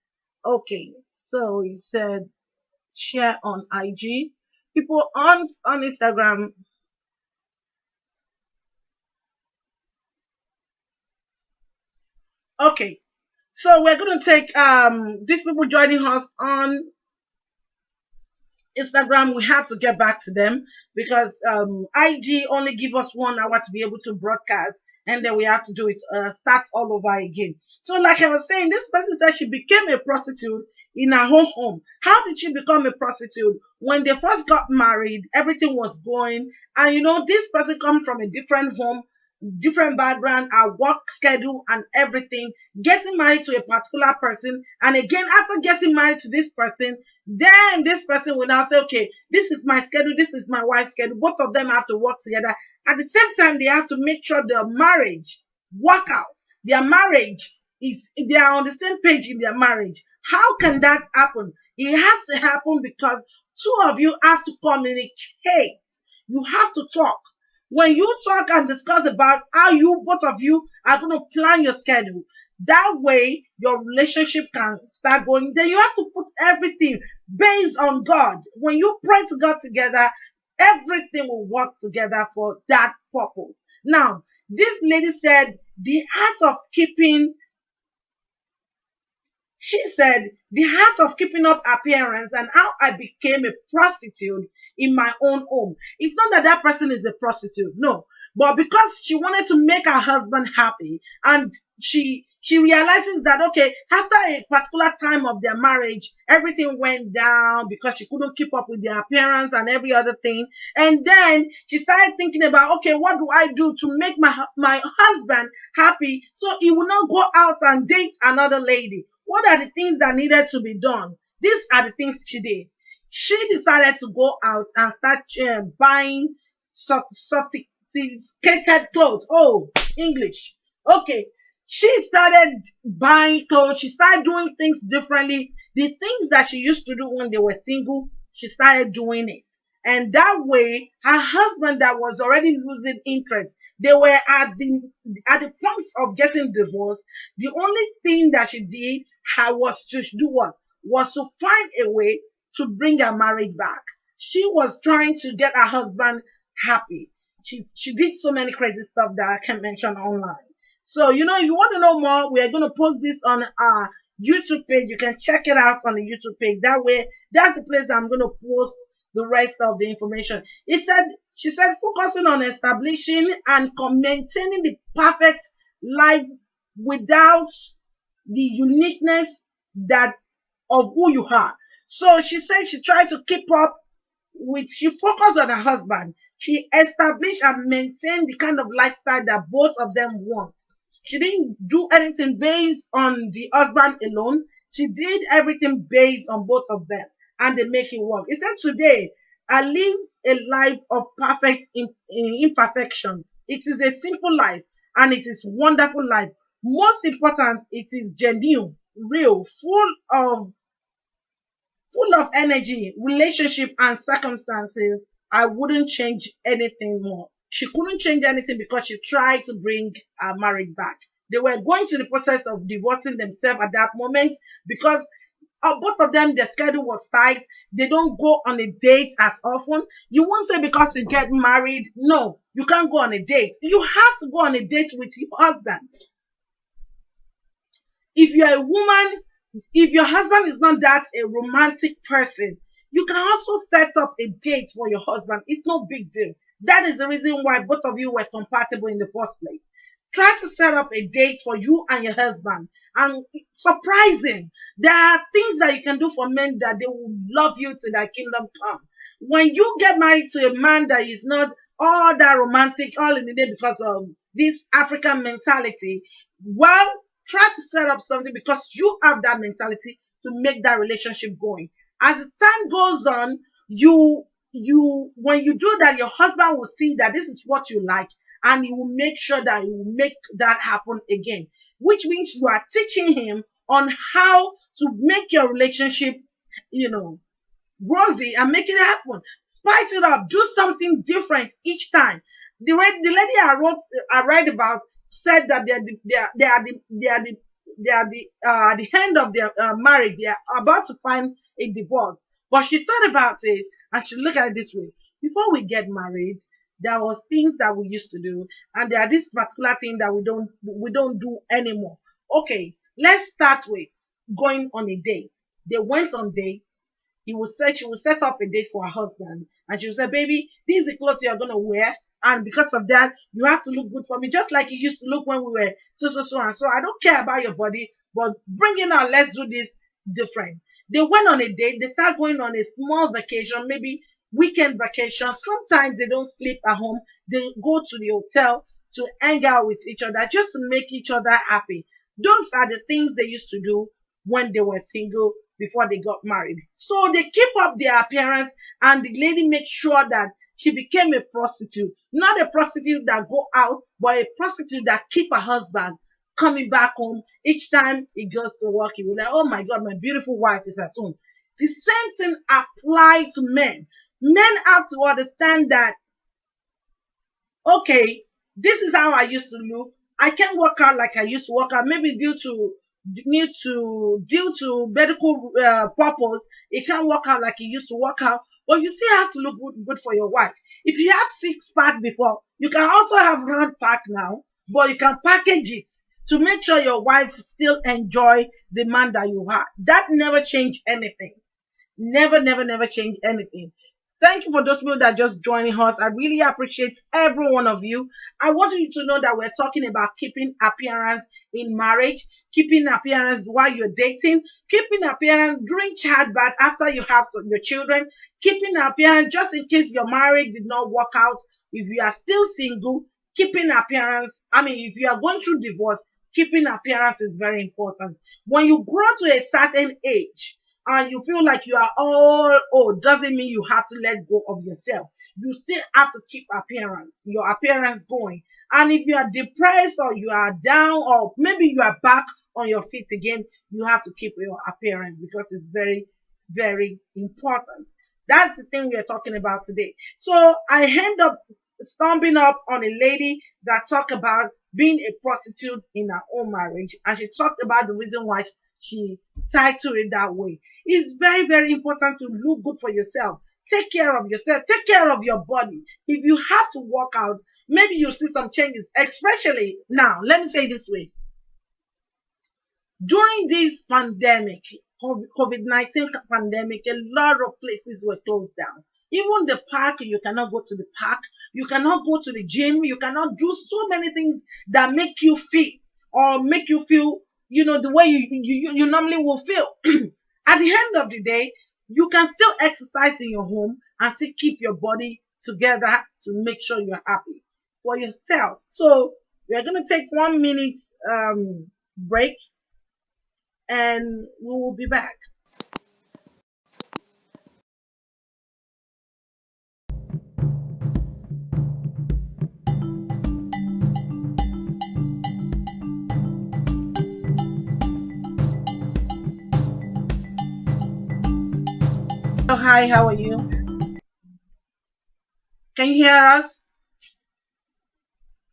Okay, so he said share on IG. People on Instagram. Okay, so we're gonna take these people joining us on Instagram. We have to get back to them because IG only give us 1 hour to be able to broadcast, and then we have to do it start all over again. So, like I was saying, this person said she became a prostitute in her own home. How did she become a prostitute? When they first got married, everything was going, and this person comes from a different home, different background, our work schedule, and everything. Getting married to a particular person, and again, after getting married to this person, then this person will now say, okay, this is my schedule, this is my wife's schedule. Both of them have to work together. At the same time, they have to make sure their marriage work out. Their marriage they are on the same page in their marriage. How can that happen? It has to happen because two of you have to communicate. You have to talk. When you talk and discuss about how both of you are going to plan your schedule, that way your relationship can start going. Then you have to put everything based on God. When you pray to God together, everything will work together for that purpose. Now, this lady said the art of keeping she said, the art of keeping up appearance and how I became a prostitute in my own home. It's not that that person is a prostitute, no. But because she wanted to make her husband happy, and she realizes that, okay, after a particular time of their marriage, everything went down because she couldn't keep up with their appearance and every other thing. And then she started thinking about, okay, what do I do to make my husband happy so he will not go out and date another lady? What are the things that needed to be done? These are the things she did. she decided to go out and start buying sophisticated clothes. Oh, English. Okay. She started buying clothes. She started doing things differently. The things that she used to do when they were single, she started doing it. And that way, her husband that was already losing interest, they were at the point of getting divorced. The only thing that she did was to do what? Was to find a way to bring her marriage back. She was trying to get her husband happy. She did so many crazy stuff that I can mention online. So, if you want to know more, we are going to post this on our YouTube page. You can check it out on the YouTube page. That way, that's the place I'm going to post the rest of the information. She said, focusing on establishing and maintaining the perfect life without the uniqueness that of who you are. So she said she tried to keep up she focused on her husband. She established and maintained the kind of lifestyle that both of them want. She didn't do anything based on the husband alone. She did everything based on both of them, and they make it work. He said, today, I live a life of perfect imperfection. It is a simple life and it is wonderful life. Most important, it is genuine, real, full of energy, relationship, and circumstances. I wouldn't change anything more. She couldn't change anything because she tried to bring her marriage back. They were going through the process of divorcing themselves at that moment because both of them, their schedule was tight. They don't go on a date as often. You won't say because you get married, no, you can't go on a date. You have to go on a date with your husband. If you're a woman, if your husband is not that a romantic person, you can also set up a date for your husband. It's no big deal. That is the reason why both of you were compatible in the first place. Try to set up a date for you and your husband and surprise him. There are things that you can do for men that they will love you till their kingdom come. When you get married to a man that is not all that romantic all in the day because of this African mentality, well, try to set up something because you have that mentality to make that relationship going. As the time goes on, you when you do that, your husband will see that this is what you like, and he will make sure that he will make that happen again. Which means you are teaching him on how to make your relationship, you know, rosy and make it happen. Spice it up. Do something different each time. The lady I read about said that they are at the end of their marriage. They are about to find a divorce. But she thought about it and she looked at it this way. Before we get married, there was things that we used to do, and there are this particular thing that we don't do anymore. Okay, let's start with going on a date. They went on dates. She will set up a date for her husband, and she will say, "Baby, this is the clothes you're gonna wear, and because of that, you have to look good for me, just like you used to look when we were so and so. I don't care about your body, but bring it out. Let's do this different." They went on a date. They start going on a small vacation, maybe weekend vacation. Sometimes they don't sleep at home. They go to the hotel to hang out with each other just to make each other happy. Those are the things they used to do when they were single before they got married. So they keep up their appearance, and the lady makes sure that she became a prostitute. Not a prostitute that go out, but a prostitute that keep her husband coming back home each time he goes to work. He will like, oh my God, my beautiful wife is at home. The same thing applies to men. Men have to understand that, okay, this is how I used to look. I can't work out like I used to work out, maybe due to medical purpose. It can't work out like it used to work out, but you still have to look good for your wife. If you have six pack before, you can also have round pack now, but you can package it to make sure your wife still enjoy the man that you are. That never change anything. Never, never, never change anything. Thank you for those people that just joining us. I really appreciate every one of you. I want you to know that we're talking about keeping appearance in marriage, keeping appearance while you're dating, keeping appearance during childbirth after you have your children, keeping appearance just in case your marriage did not work out. If you are still single, keeping appearance. I mean, if you are going through divorce, keeping appearance is very important. When you grow to a certain age, and you feel like you are all old, doesn't mean you have to let go of yourself. You still have to keep your appearance going. And if you are depressed or you are down or maybe you are back on your feet again, you have to keep your appearance because it's very, very important. That's the thing we are talking about today. So I end up stumbling up on a lady that talked about being a prostitute in her own marriage, and she talked about the reason why she titled it that way. It's very, very important to look good for yourself. Take care of yourself. Take care of your body. If you have to work out, maybe you'll see some changes, especially now. Let me say it this way. During this pandemic, COVID-19 pandemic, a lot of places were closed down. Even the park, you cannot go to the park, you cannot go to the gym, you cannot do so many things that make you fit or make you feel, the way you normally will feel. At the end of the day, you can still exercise in your home and still keep your body together to make sure you're happy for yourself. So we're going to take 1 minute break and we will be back. Oh, hi, how are you? Can you hear us?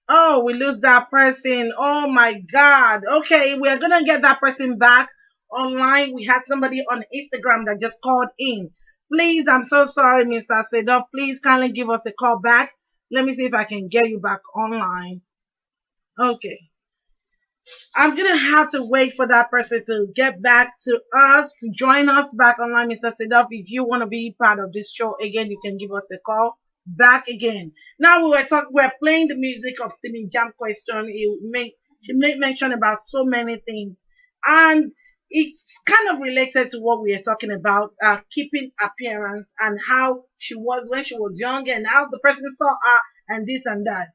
Oh, we lose that person. Oh my God. Okay, we're gonna get that person back online. We had somebody on Instagram that just called in. Please, I'm so sorry, Mr. Sedo. Please kindly give us a call back. Let me see if I can get you back online. Okay. I'm gonna have to wait for that person to get back to us, to join us back online, Mr. Sedov. If you want to be part of this show again, you can give us a call back again. Now we're playing the music of Simi Jam question. She made mention about so many things, and it's kind of related to what we are talking about, keeping appearance and how she was when she was young and how the person saw her and this and that.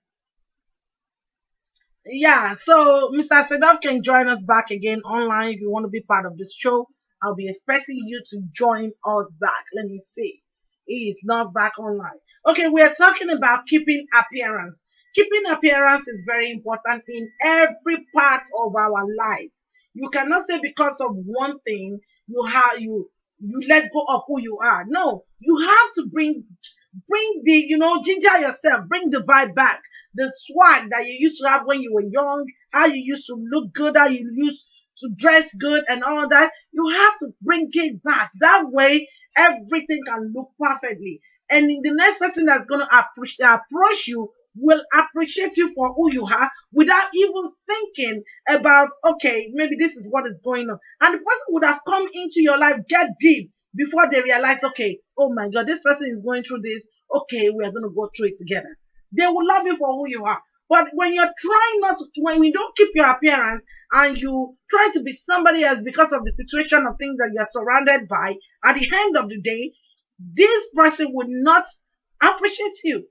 Yeah, so Mr. Sedov can join us back again online if you want to be part of this show. I'll be expecting you to join us back. Let me see. He is not back online. Okay, we are talking about keeping appearance. Keeping appearance is very important in every part of our life. You cannot say because of one thing you let go of who you are. No, you have to bring the ginger yourself, bring the vibe back, the swag that you used to have when you were young, how you used to look good, how you used to dress good and all that. You have to bring it back. That way everything can look perfectly, and the next person that's going to approach you will appreciate you for who you are without even thinking about, okay, maybe this is what is going on, and the person would have come into your life, get deep, before they realize, okay, oh my God, this person is going through this. Okay, we are going to go through it together. They will love you for who you are. But when you're trying not to, when you don't keep your appearance and you try to be somebody else because of the situation of things that you're surrounded by, at the end of the day, this person will not appreciate you.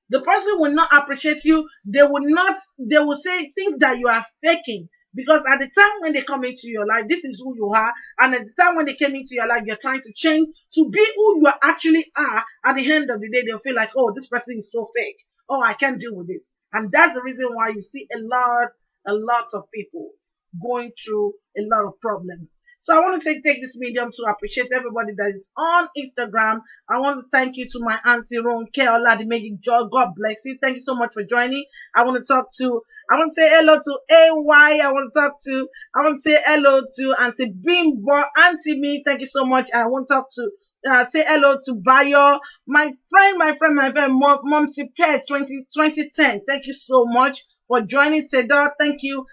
The person will not appreciate you. They will say things that you are faking, because at the time when they come into your life, this is who you are, and at the time when they came into your life, you're trying to change to be who you actually are. At the end of the day, they'll feel like, oh, this person is so fake. Oh, I can't deal with this. And that's the reason why you see a lot of people going through a lot of problems. So I want to take this medium to appreciate everybody that is on Instagram. I want to thank you to my auntie Ron Keola, the making joy. God bless you. Thank you so much for joining. I want to say hello to AY. I want to say hello to Auntie Bimbo, Auntie Me. Thank you so much. I want to talk to say hello to Bayo, my friend, Mom Pet 2010. Thank you so much for joining, Sedor. Thank you.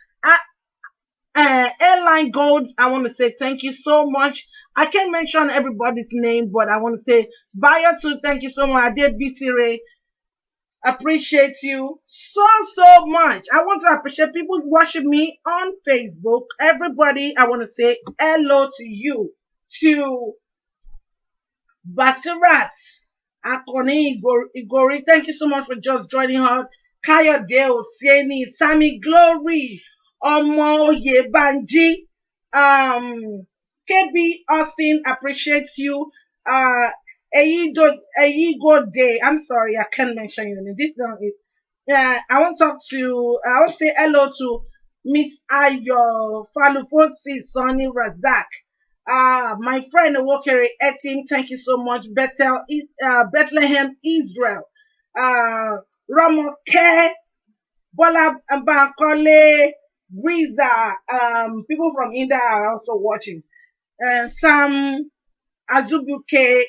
Airline Gold, I want to say thank you so much. I can't mention everybody's name, but I want to say Bayo too. Thank you so much. I did BC Ray. Appreciate you so much. I want to appreciate people watching me on Facebook. Everybody, I want to say hello to you. To Basirat, Akoni Igori, thank you so much for just joining her. Kaya Deo, Sieni, Sammy Glory, Omo Yebanji, KB Austin appreciates you. Eyigo Day. I'm sorry, I can't mention your name. This one is. Yeah, I want to talk to. I want to say hello to Miss Ayo Falufosi Sonny Razak. My friend Wokere Etim, thank you so much. Bethlehem, Israel. Ramoke Bola Bankole Riza. People from India are also watching. Sam Azubuke.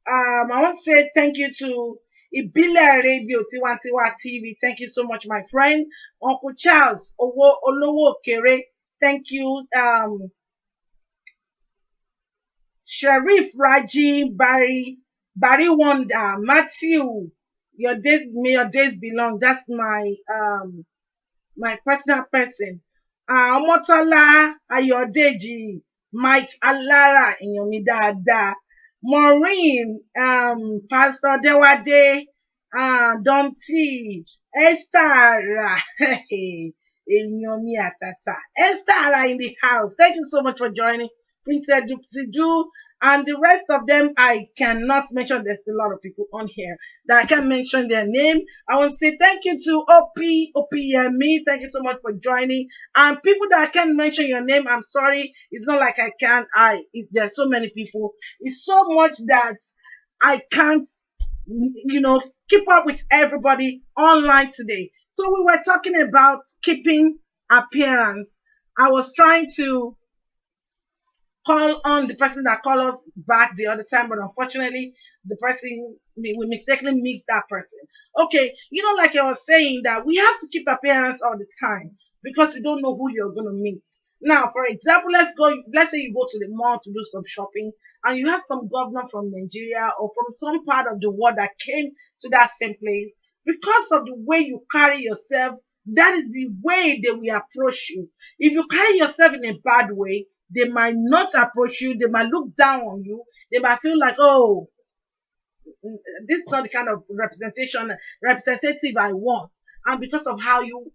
I want to say thank you to Ibile Radio Tiwantiwa TV. Thank you so much, my friend. Uncle Charles Owo Olowo Kere. Thank you. Sharif Raji Barry Wonder Matthew. May your days belong. That's my personal person. Omotola Ayodeji, Mike Alara, Iyomi Dada, Maureen, Pastor Dewade, Don T, Esther, Iyomi Atata, Esther in the house. Thank you so much for joining. Princess Dupsidu, and the rest of them I cannot mention. There's a lot of people on here that I can't mention their name. I want to say thank you to OPME. Thank you so much for joining. And people that I can't mention your name, I'm sorry. It's not like I can. There's so many people. It's so much that I can't, keep up with everybody online today. So we were talking about keeping appearance. I was trying to call on the person that called us back the other time, but unfortunately, the person we mistakenly missed that person. Okay, like I was saying, that we have to keep appearance all the time because you don't know who you're gonna meet. Now, for example, let's go. Let's say you go to the mall to do some shopping, and you have some governor from Nigeria or from some part of the world that came to that same place. Because of the way you carry yourself, that is the way they will approach you. If you carry yourself in a bad way, they might not approach you. They might look down on you. They might feel like, oh, this is not the kind of representative I want. And because of how you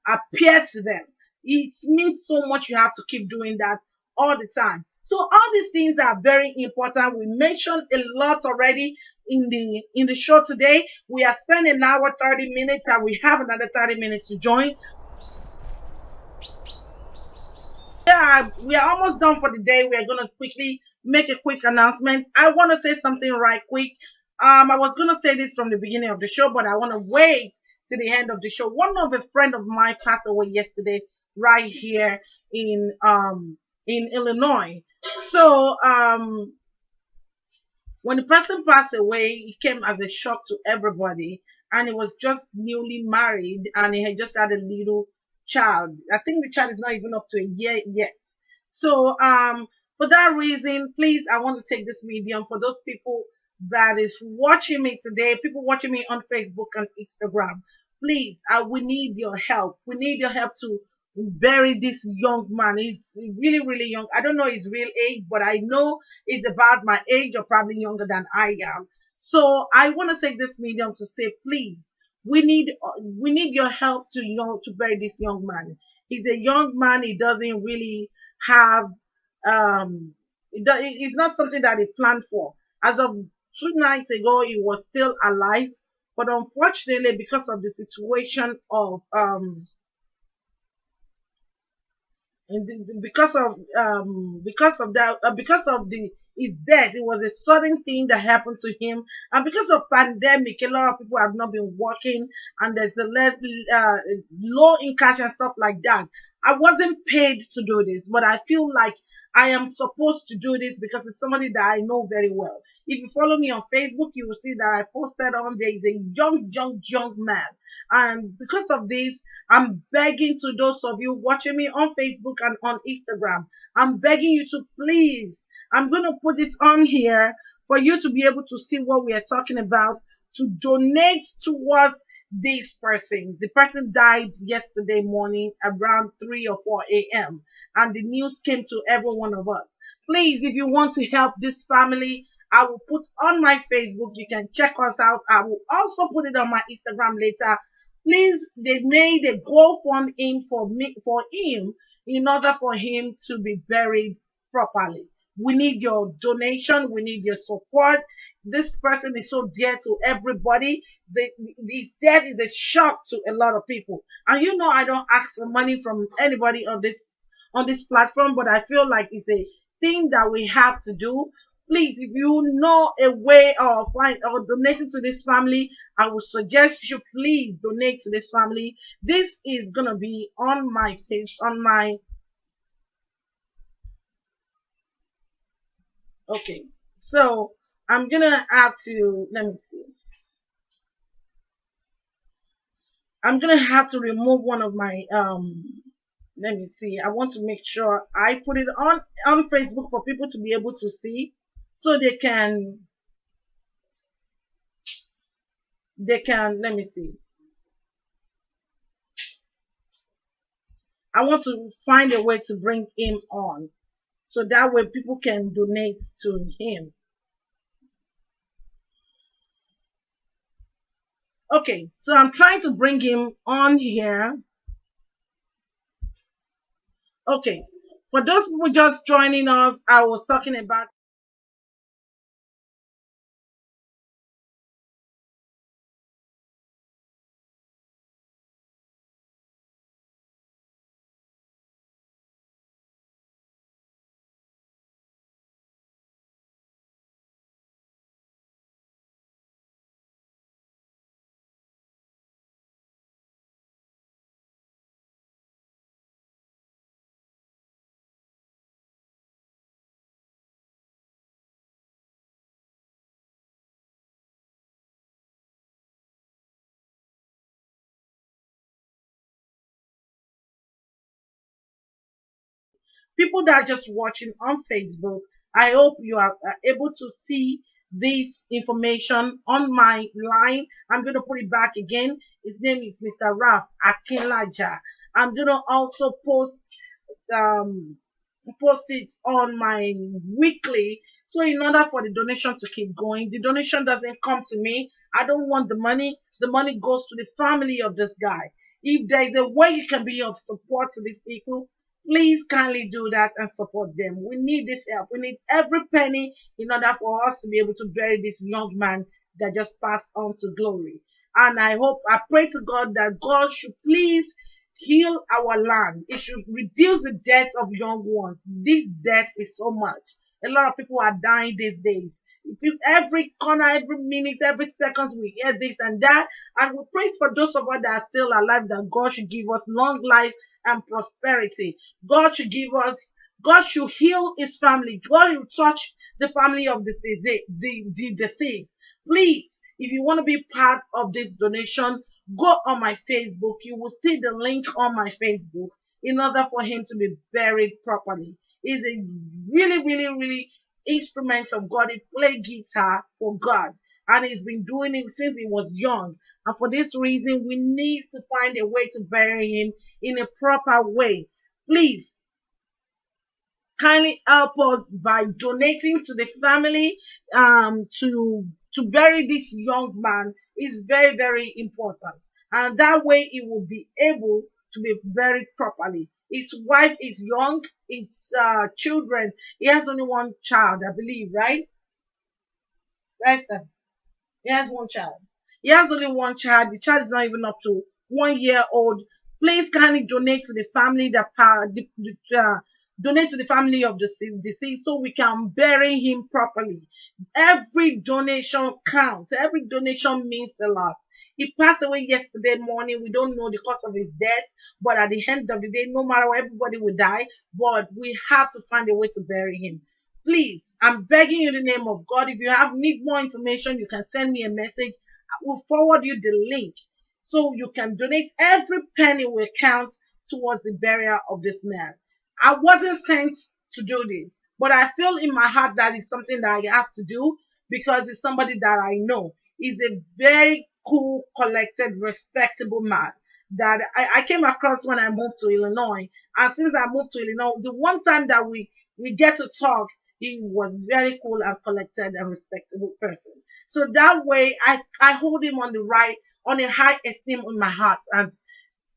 appear to them, it means so much. You have to keep doing that all the time. So all these things are very important. We mentioned a lot already in the show today. We are spending an hour 30 minutes, and we have another 30 minutes to join. Yeah, we are almost done for the day. We are going to quickly make a quick announcement. I want to say something right quick. I was going to say this from the beginning of the show, but I want to wait to the end of the show. One of a friend of mine passed away yesterday, right here in Illinois. So when the person passed away, it came as a shock to everybody, and he was just newly married, and he had just had a little child. I think the child is not even up to a year yet. So, for that reason, please, I want to take this medium for those people that is watching me today, people watching me on Facebook and Instagram. Please, we need your help. We need your help to bury this young man. He's really, really young. I don't know his real age, but I know he's about my age or probably younger than I am. So I want to take this medium to say, please, we need your help to bury this young man. He's a young man. He doesn't really have it's not something that he planned for. As of 2 nights ago, he was still alive, but unfortunately, because of the situation of because of the his death, it was a sudden thing that happened to him, and because of pandemic, a lot of people have not been working, and there's low in cash and stuff like that. I wasn't paid to do this, but I feel like I am supposed to do this because it's somebody that I know very well. If you follow me on Facebook, you will see that I posted on there is a young man, and because of this, I'm begging to those of you watching me on Facebook and on Instagram. I'm begging you to please, I'm going to put it on here for you to be able to see what we are talking about, to donate towards this person. The person died yesterday morning around 3 or 4 a.m. and the news came to every one of us. Please, if you want to help this family, I will put on my Facebook. You can check us out. I will also put it on my Instagram later. Please, they made a GoFundMe for him in order for him to be buried properly. We need your donation. We need your support. This person is so dear to everybody. This death is a shock to a lot of people. And you know, I don't ask for money from anybody on this platform, but I feel like it's a thing that we have to do. Please, if you know a way of find or donating to this family, I would suggest you please donate to this family. This is gonna be on my page, on my okay. So I'm gonna have to let me see. I'm gonna have to remove one of my let me see. I want to make sure I put it on Facebook for people to be able to see so they can let me see. I want to find a way to bring him on so that way people can donate to him. Okay, so I'm trying to bring him on here. Okay, for those people just joining us, I was talking about people that are just watching on Facebook. I hope you are able to see this information on my line. I'm going to put it back again. His name is Mr. Raf Akinlaja. I'm going to also um, post it on my weekly. So in order for the donation to keep going, the donation doesn't come to me. I don't want the money. The money goes to the family of this guy. If there is a way you can be of support to these people, please kindly do that and support them. We need this help. We need every penny in order for us to be able to bury this young man that just passed on to glory. And I pray to God that God should please heal our land. It should reduce the deaths of young ones. This death is so much. A lot of people are dying these days. Every corner, every minute, every second, we hear this and that. And we pray for those of us that are still alive that God should give us long life and prosperity. God should give us, God should heal his family. God will touch the family of the deceased. Please, if you want to be part of this donation, go on my Facebook. You will see the link on my Facebook in order for him to be buried properly. He's a really, really, really instrument of God. He played guitar for God. And he's been doing it since he was young. And for this reason, we need to find a way to bury him in a proper way. Please kindly help us by donating to the family to bury this young man is very, very important. And that way he will be able to be buried properly. His wife is young, his children, he has only one child, I believe, right? Esther. He has one child. He has only one child. The child is not even up to 1 year old. Please kindly donate to the family donate to the family of the deceased so we can bury him properly. Every donation counts. Every donation means a lot. He passed away yesterday morning. We don't know the cause of his death, but at the end of the day, no matter what, everybody will die. But we have to find a way to bury him. Please, I'm begging you in the name of God. If you need more information, you can send me a message. I will forward you the link so you can donate. Every penny will count towards the burial of this man. I wasn't sent to do this, but I feel in my heart that it's something that I have to do because it's somebody that I know. He's a very cool, collected, respectable man that I came across when I moved to Illinois. And since I moved to Illinois, the one time that we get to talk, he was very cool and collected and respectable person. So that way, I hold him on a high esteem in my heart, and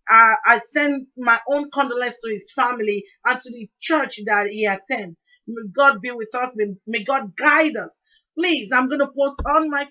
I send my own condolence to his family and to the church that he attends. May God be with us. May God guide us. Please, I'm going to post on my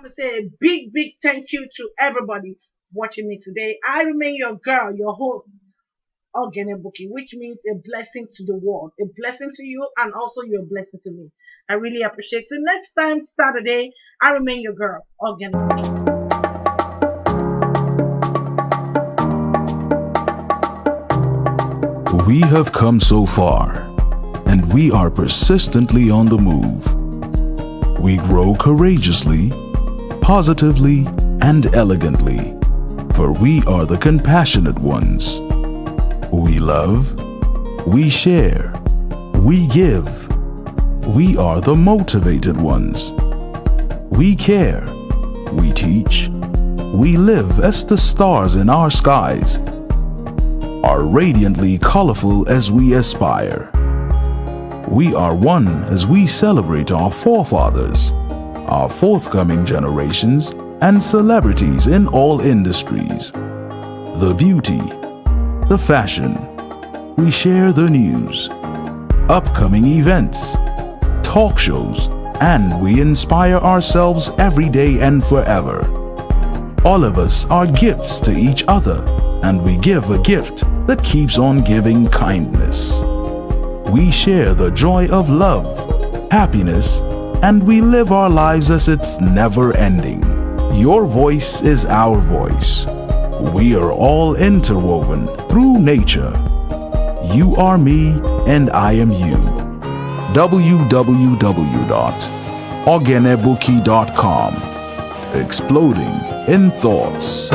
want to say a big, big thank you to everybody watching me today. I remain your girl, your host, Oghene Bouqui, which means a blessing to the world, a blessing to you, and also you're a blessing to me. I really appreciate it. Next time, Saturday, I remain your girl, Oghene Bouqui. We have come so far, and we are persistently on the move. We grow courageously, positively, and elegantly, for we are the compassionate ones. We love, we share, we give. We are the motivated ones. We care, we teach, we live as the stars in our skies, are radiantly colorful as we aspire. We are one as we celebrate our forefathers, our forthcoming generations, and celebrities in all industries. The beauty, the fashion, we share the news, upcoming events, talk shows, and we inspire ourselves every day and forever. All of us are gifts to each other, and we give a gift that keeps on giving kindness. We share the joy of love, happiness, and we live our lives as it's never ending. Your voice is our voice. We are all interwoven through nature. You are me and I am you. www.oghenebouqui.com. Exploding in thoughts.